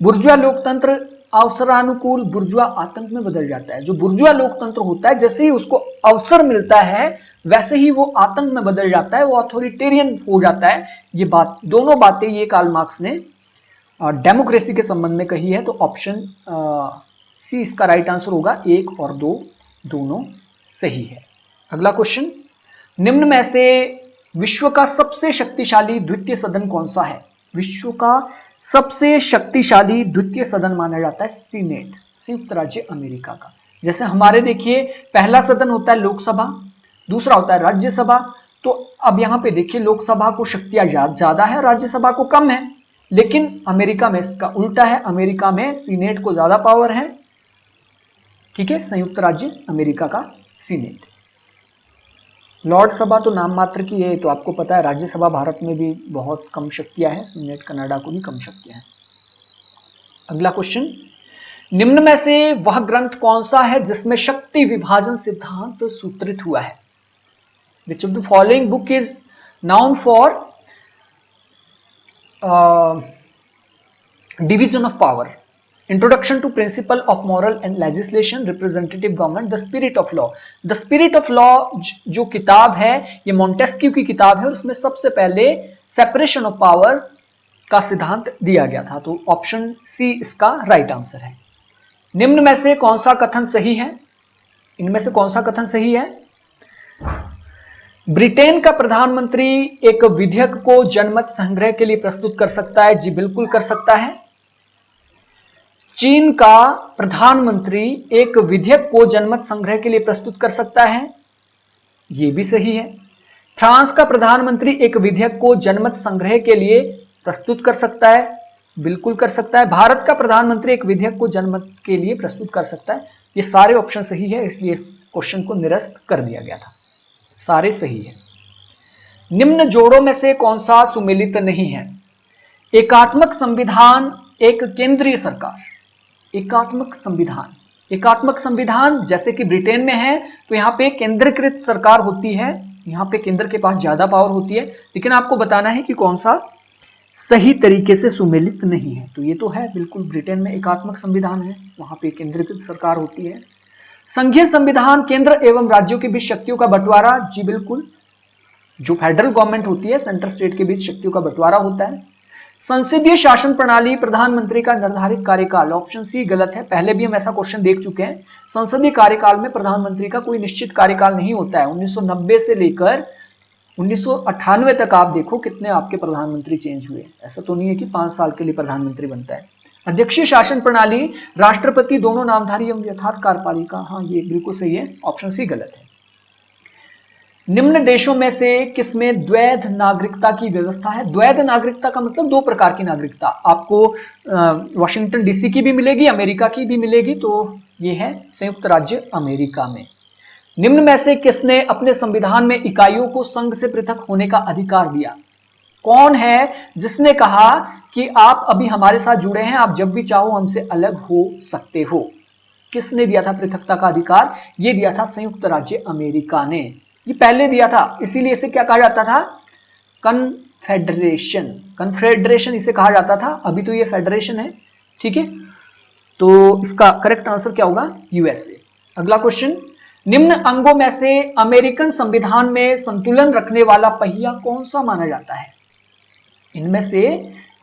बुर्जुआ लोकतंत्र अवसरानुकूल बुर्जुआ आतंक में बदल जाता है। जो बुर्जुआ लोकतंत्र होता है, जैसे ही उसको अवसर मिलता है वैसे ही वो आतंक में बदल जाता है, वो अथॉरिटेरियन हो जाता है। ये बात, दोनों बातें ये कार्ल मार्क्स ने डेमोक्रेसी के संबंध में कही है। तो ऑप्शन सी इसका राइट आंसर होगा। 1 और 2 दोनों सही है। अगला क्वेश्चन, निम्न में से विश्व का सबसे शक्तिशाली द्वितीय सदन कौन सा है? विश्व का सबसे शक्तिशाली द्वितीय सदन माना जाता है सीनेट, संयुक्त राज्य अमेरिका का। जैसे हमारे देखिए पहला सदन होता है लोकसभा, दूसरा होता है राज्यसभा। तो अब यहां पे देखिए लोकसभा को शक्तियां ज्यादा है, राज्यसभा को कम है, लेकिन अमेरिका में इसका उल्टा है, अमेरिका में सीनेट को ज्यादा पावर है। ठीक है, संयुक्त राज्य अमेरिका का सीनेट। लॉर्ड सभा तो नाम मात्र की है, तो आपको पता है। राज्यसभा भारत में भी बहुत कम शक्तियां हैं, सीनेट कनाडा को भी कम शक्तियां हैं। अगला क्वेश्चन, निम्न में से वह ग्रंथ कौन सा है जिसमें शक्ति विभाजन सिद्धांत सूत्रित हुआ है? Which of the following book is known for division of power? Introduction to Principle of Moral and Legislation, Representative Government, The Spirit of Law. The Spirit of Law जो किताब है ये मॉन्टेस्क्यू की किताब है और उसमें सबसे पहले सेपरेशन ऑफ पावर का सिद्धांत दिया गया था। तो ऑप्शन सी इसका राइट आंसर है। निम्न में से कौन सा कथन सही है? इनमें से कौन सा कथन सही है? ब्रिटेन का प्रधानमंत्री एक विधेयक को जनमत संग्रह के लिए प्रस्तुत कर सकता है। जी बिल्कुल कर सकता है। चीन का प्रधानमंत्री एक विधेयक को जनमत संग्रह के लिए प्रस्तुत कर सकता है। यह भी सही है। फ्रांस का प्रधानमंत्री एक विधेयक को जनमत संग्रह के लिए प्रस्तुत कर सकता है। बिल्कुल कर सकता है। भारत का प्रधानमंत्री एक विधेयक को जनमत के लिए प्रस्तुत कर सकता है। ये सारे ऑप्शन सही है, इसलिए इस क्वेश्चन को निरस्त कर दिया गया था। सारे सही है। निम्न जोड़ों में से कौन सा सुमेलित नहीं है? एकात्मक संविधान, एक केंद्रीय सरकार। एकात्मक संविधान, एकात्मक संविधान जैसे कि ब्रिटेन में है तो यहां पे केंद्रीकृत सरकार होती है, यहां पे केंद्र के पास ज्यादा पावर होती है, लेकिन आपको बताना है कि कौन सा सही तरीके से सुमेलित नहीं है। तो ये तो है बिल्कुल, ब्रिटेन में एकात्मक संविधान है, वहां पे केंद्रीकृत सरकार होती है। संघीय संविधान, केंद्र एवं राज्यों के बीच शक्तियों का बंटवारा। जी बिल्कुल, जो फेडरल गवर्नमेंट होती है, सेंट्रल स्टेट के बीच शक्तियों का बंटवारा होता है। संसदीय शासन प्रणाली, प्रधानमंत्री का निर्धारित कार्यकाल। ऑप्शन सी गलत है, पहले भी हम ऐसा क्वेश्चन देख चुके हैं। संसदीय कार्यकाल में प्रधानमंत्री का कोई निश्चित कार्यकाल नहीं होता है। 1990 से लेकर 1998 तक आप देखो कितने आपके प्रधानमंत्री चेंज हुए। ऐसा तो नहीं है कि 5 साल के लिए प्रधानमंत्री बनता है। अध्यक्षीय शासन प्रणाली, राष्ट्रपति दोनों नामधारी एवं यथार्थ कार्यपालिका। हाँ, ये बिल्कुल सही है, ऑप्शन सी गलत है। निम्न देशों में से किसमें द्वैध नागरिकता की व्यवस्था है? द्वैध नागरिकता का मतलब दो प्रकार की नागरिकता। आपको वॉशिंगटन डीसी की भी मिलेगी, अमेरिका की भी मिलेगी, तो ये है संयुक्त राज्य अमेरिका में। निम्न में से किसने अपने संविधान में इकाइयों को संघ से पृथक होने का अधिकार दिया? कौन है जिसने कहा कि आप अभी हमारे साथ जुड़े हैं, आप जब भी चाहो हमसे अलग हो सकते हो? किसने दिया था पृथकता का अधिकार? यह दिया था संयुक्त राज्य अमेरिका ने। ये पहले दिया था, इसीलिए इसे क्या कहा जाता था? कन्फेडरेशन। कन्फेडरेशन इसे कहा जाता था, अभी तो ये फेडरेशन है। ठीक है, तो इसका करेक्ट आंसर क्या होगा? यूएसए। अगला क्वेश्चन, निम्न अंगों में से अमेरिकन संविधान में संतुलन रखने वाला पहिया कौन सा माना जाता है? इनमें से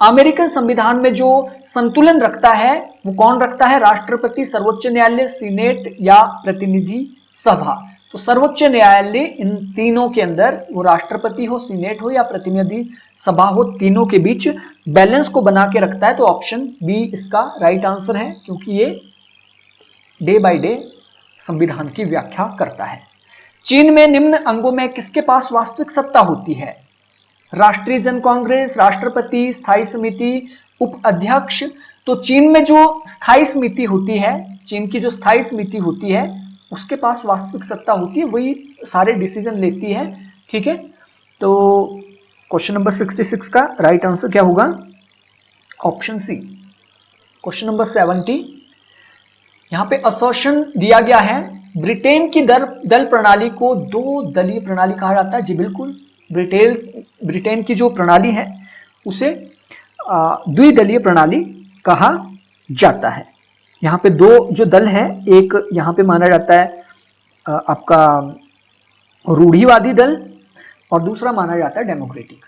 अमेरिकन संविधान में जो संतुलन रखता है वो कौन रखता है? राष्ट्रपति, सर्वोच्च न्यायालय, सीनेट या प्रतिनिधि सभा? तो सर्वोच्च न्यायालय इन तीनों के अंदर, वो राष्ट्रपति हो, सीनेट हो या प्रतिनिधि सभा हो, तीनों के बीच बैलेंस को बना के रखता है। तो ऑप्शन बी इसका राइट आंसर है, क्योंकि ये डे बाय डे संविधान की व्याख्या करता है। चीन में निम्न अंगों में किसके पास वास्तविक सत्ता होती है? राष्ट्रीय जन कांग्रेस, राष्ट्रपति, स्थायी समिति, उप अध्यक्ष। तो चीन में जो स्थायी समिति होती है, चीन की जो स्थायी समिति होती है उसके पास वास्तविक सत्ता होती है, वही सारे डिसीजन लेती है। ठीक है, तो क्वेश्चन नंबर 66 का राइट आंसर क्या होगा? Option C. क्वेश्चन नंबर 70, यहां पे असर्शन दिया गया है, ब्रिटेन की दल प्रणाली को दो दलीय प्रणाली कहा जाता है। जी बिल्कुल, ब्रिटेन की जो प्रणाली है उसे द्विदलीय प्रणाली कहा जाता है। यहाँ पे दो जो दल है, एक यहाँ पे माना जाता है आपका रूढ़िवादी दल और दूसरा माना जाता है डेमोक्रेटिक।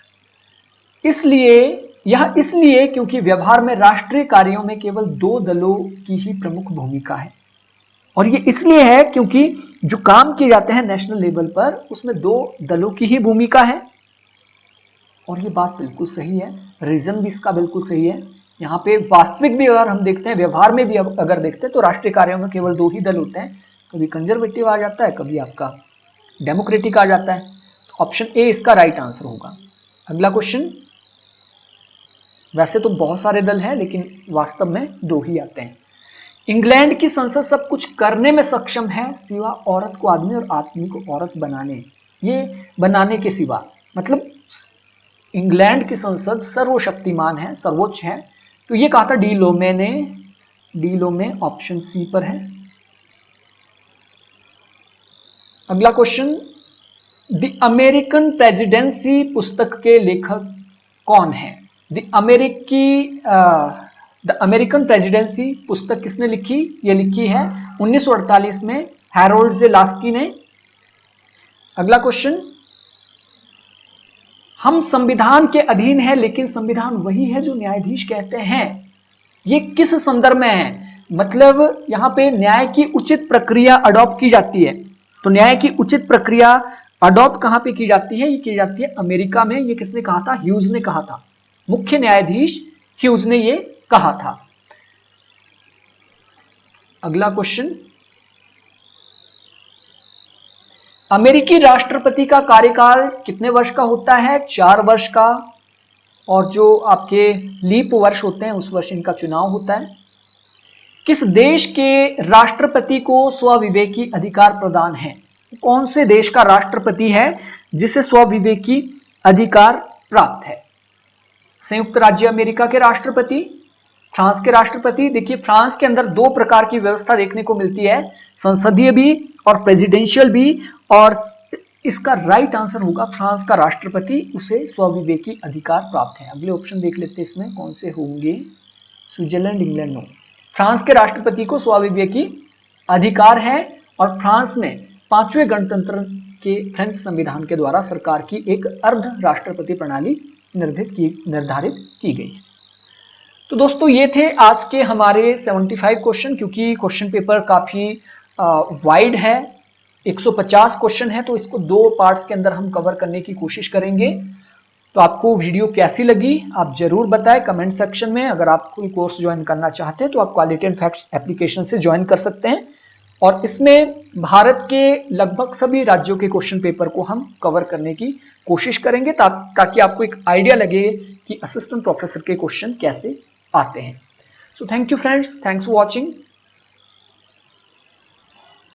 इसलिए क्योंकि व्यवहार में राष्ट्रीय कार्यों में केवल दो दलों की ही प्रमुख भूमिका है, और ये इसलिए है क्योंकि जो काम किए जाते हैं नेशनल लेवल पर उसमें दो दलों की ही भूमिका है। और ये बात बिल्कुल सही है, रीजन भी इसका बिल्कुल सही है। यहाँ पे वास्तविक भी अगर हम देखते हैं, व्यवहार में भी अगर देखते हैं तो राष्ट्रीय कार्यों में केवल 2 ही दल होते हैं, कभी कंजर्वेटिव आ जाता है, कभी आपका डेमोक्रेटिक आ जाता है। तो ऑप्शन ए इसका राइट आंसर होगा। अगला क्वेश्चन, वैसे तो बहुत सारे दल हैं लेकिन वास्तव में 2 ही आते हैं। इंग्लैंड की संसद सब कुछ करने में सक्षम है सिवा औरत को आदमी और आदमी को औरत बनाने, ये बनाने के सिवा, मतलब इंग्लैंड की संसद सर्वशक्तिमान है, सर्वोच्च है। तो ये कहा था डी लोमे ने, डी लोमे ऑप्शन सी पर है। अगला क्वेश्चन, द अमेरिकन प्रेसिडेंसी पुस्तक के लेखक कौन है? द अमेरिकन प्रेसिडेंसी पुस्तक किसने लिखी? ये लिखी है 1948 में हैरोल्ड जे लास्की ने। अगला क्वेश्चन, हम संविधान के अधीन है लेकिन संविधान वही है जो न्यायाधीश कहते हैं, ये किस संदर्भ में है? मतलब यहां पे न्याय की उचित प्रक्रिया अडॉप्ट की जाती है। तो न्याय की उचित प्रक्रिया अडॉप्ट कहां पे की जाती है? ये की जाती है अमेरिका में। ये किसने कहा था? ह्यूज ने कहा था, मुख्य न्यायाधीश ह्यूज ने ये कहा था। अगला क्वेश्चन, अमेरिकी राष्ट्रपति का कार्यकाल कितने वर्ष का होता है? 4 वर्ष का, और जो आपके लीप वर्ष होते हैं उस वर्ष इनका चुनाव होता है। किस देश के राष्ट्रपति को स्वविवेकी अधिकार प्रदान है? कौन से देश का राष्ट्रपति है जिसे स्वविवेकी अधिकार प्राप्त है? संयुक्त राज्य अमेरिका के राष्ट्रपति, फ्रांस के राष्ट्रपति। देखिए फ्रांस के अंदर 2 प्रकार की व्यवस्था देखने को मिलती है, संसदीय भी और प्रेसिडेंशियल भी, और इसका राइट आंसर होगा फ्रांस का राष्ट्रपति, उसे स्वविवेकी अधिकार प्राप्त है। अगले ऑप्शन देख लेते हैं इसमें कौन से होंगे। Switzerland, England, no. फ्रांस के राष्ट्रपति को स्वविवेकी अधिकार है और फ्रांस में 5वें गणतंत्र के फ्रेंच संविधान के द्वारा सरकार की एक अर्ध राष्ट्रपति प्रणाली निर्धारित की गई है। तो दोस्तों ये थे आज के हमारे 75 क्वेश्चन। क्योंकि क्वेश्चन पेपर काफी वाइड है, 150 क्वेश्चन है, तो इसको 2 पार्ट्स के अंदर हम कवर करने की कोशिश करेंगे। तो आपको वीडियो कैसी लगी आप जरूर बताएं कमेंट सेक्शन में। अगर आप कोई कोर्स ज्वाइन करना चाहते हैं तो आप क्वालिटी एंड फैक्ट्स एप्लीकेशन से ज्वाइन कर सकते हैं, और इसमें भारत के लगभग सभी राज्यों के क्वेश्चन पेपर को हम कवर करने की कोशिश करेंगे, ताकि आपको एक आइडिया लगे कि असिस्टेंट प्रोफेसर के क्वेश्चन कैसे आते हैं। So thank you friends, thanks for watching.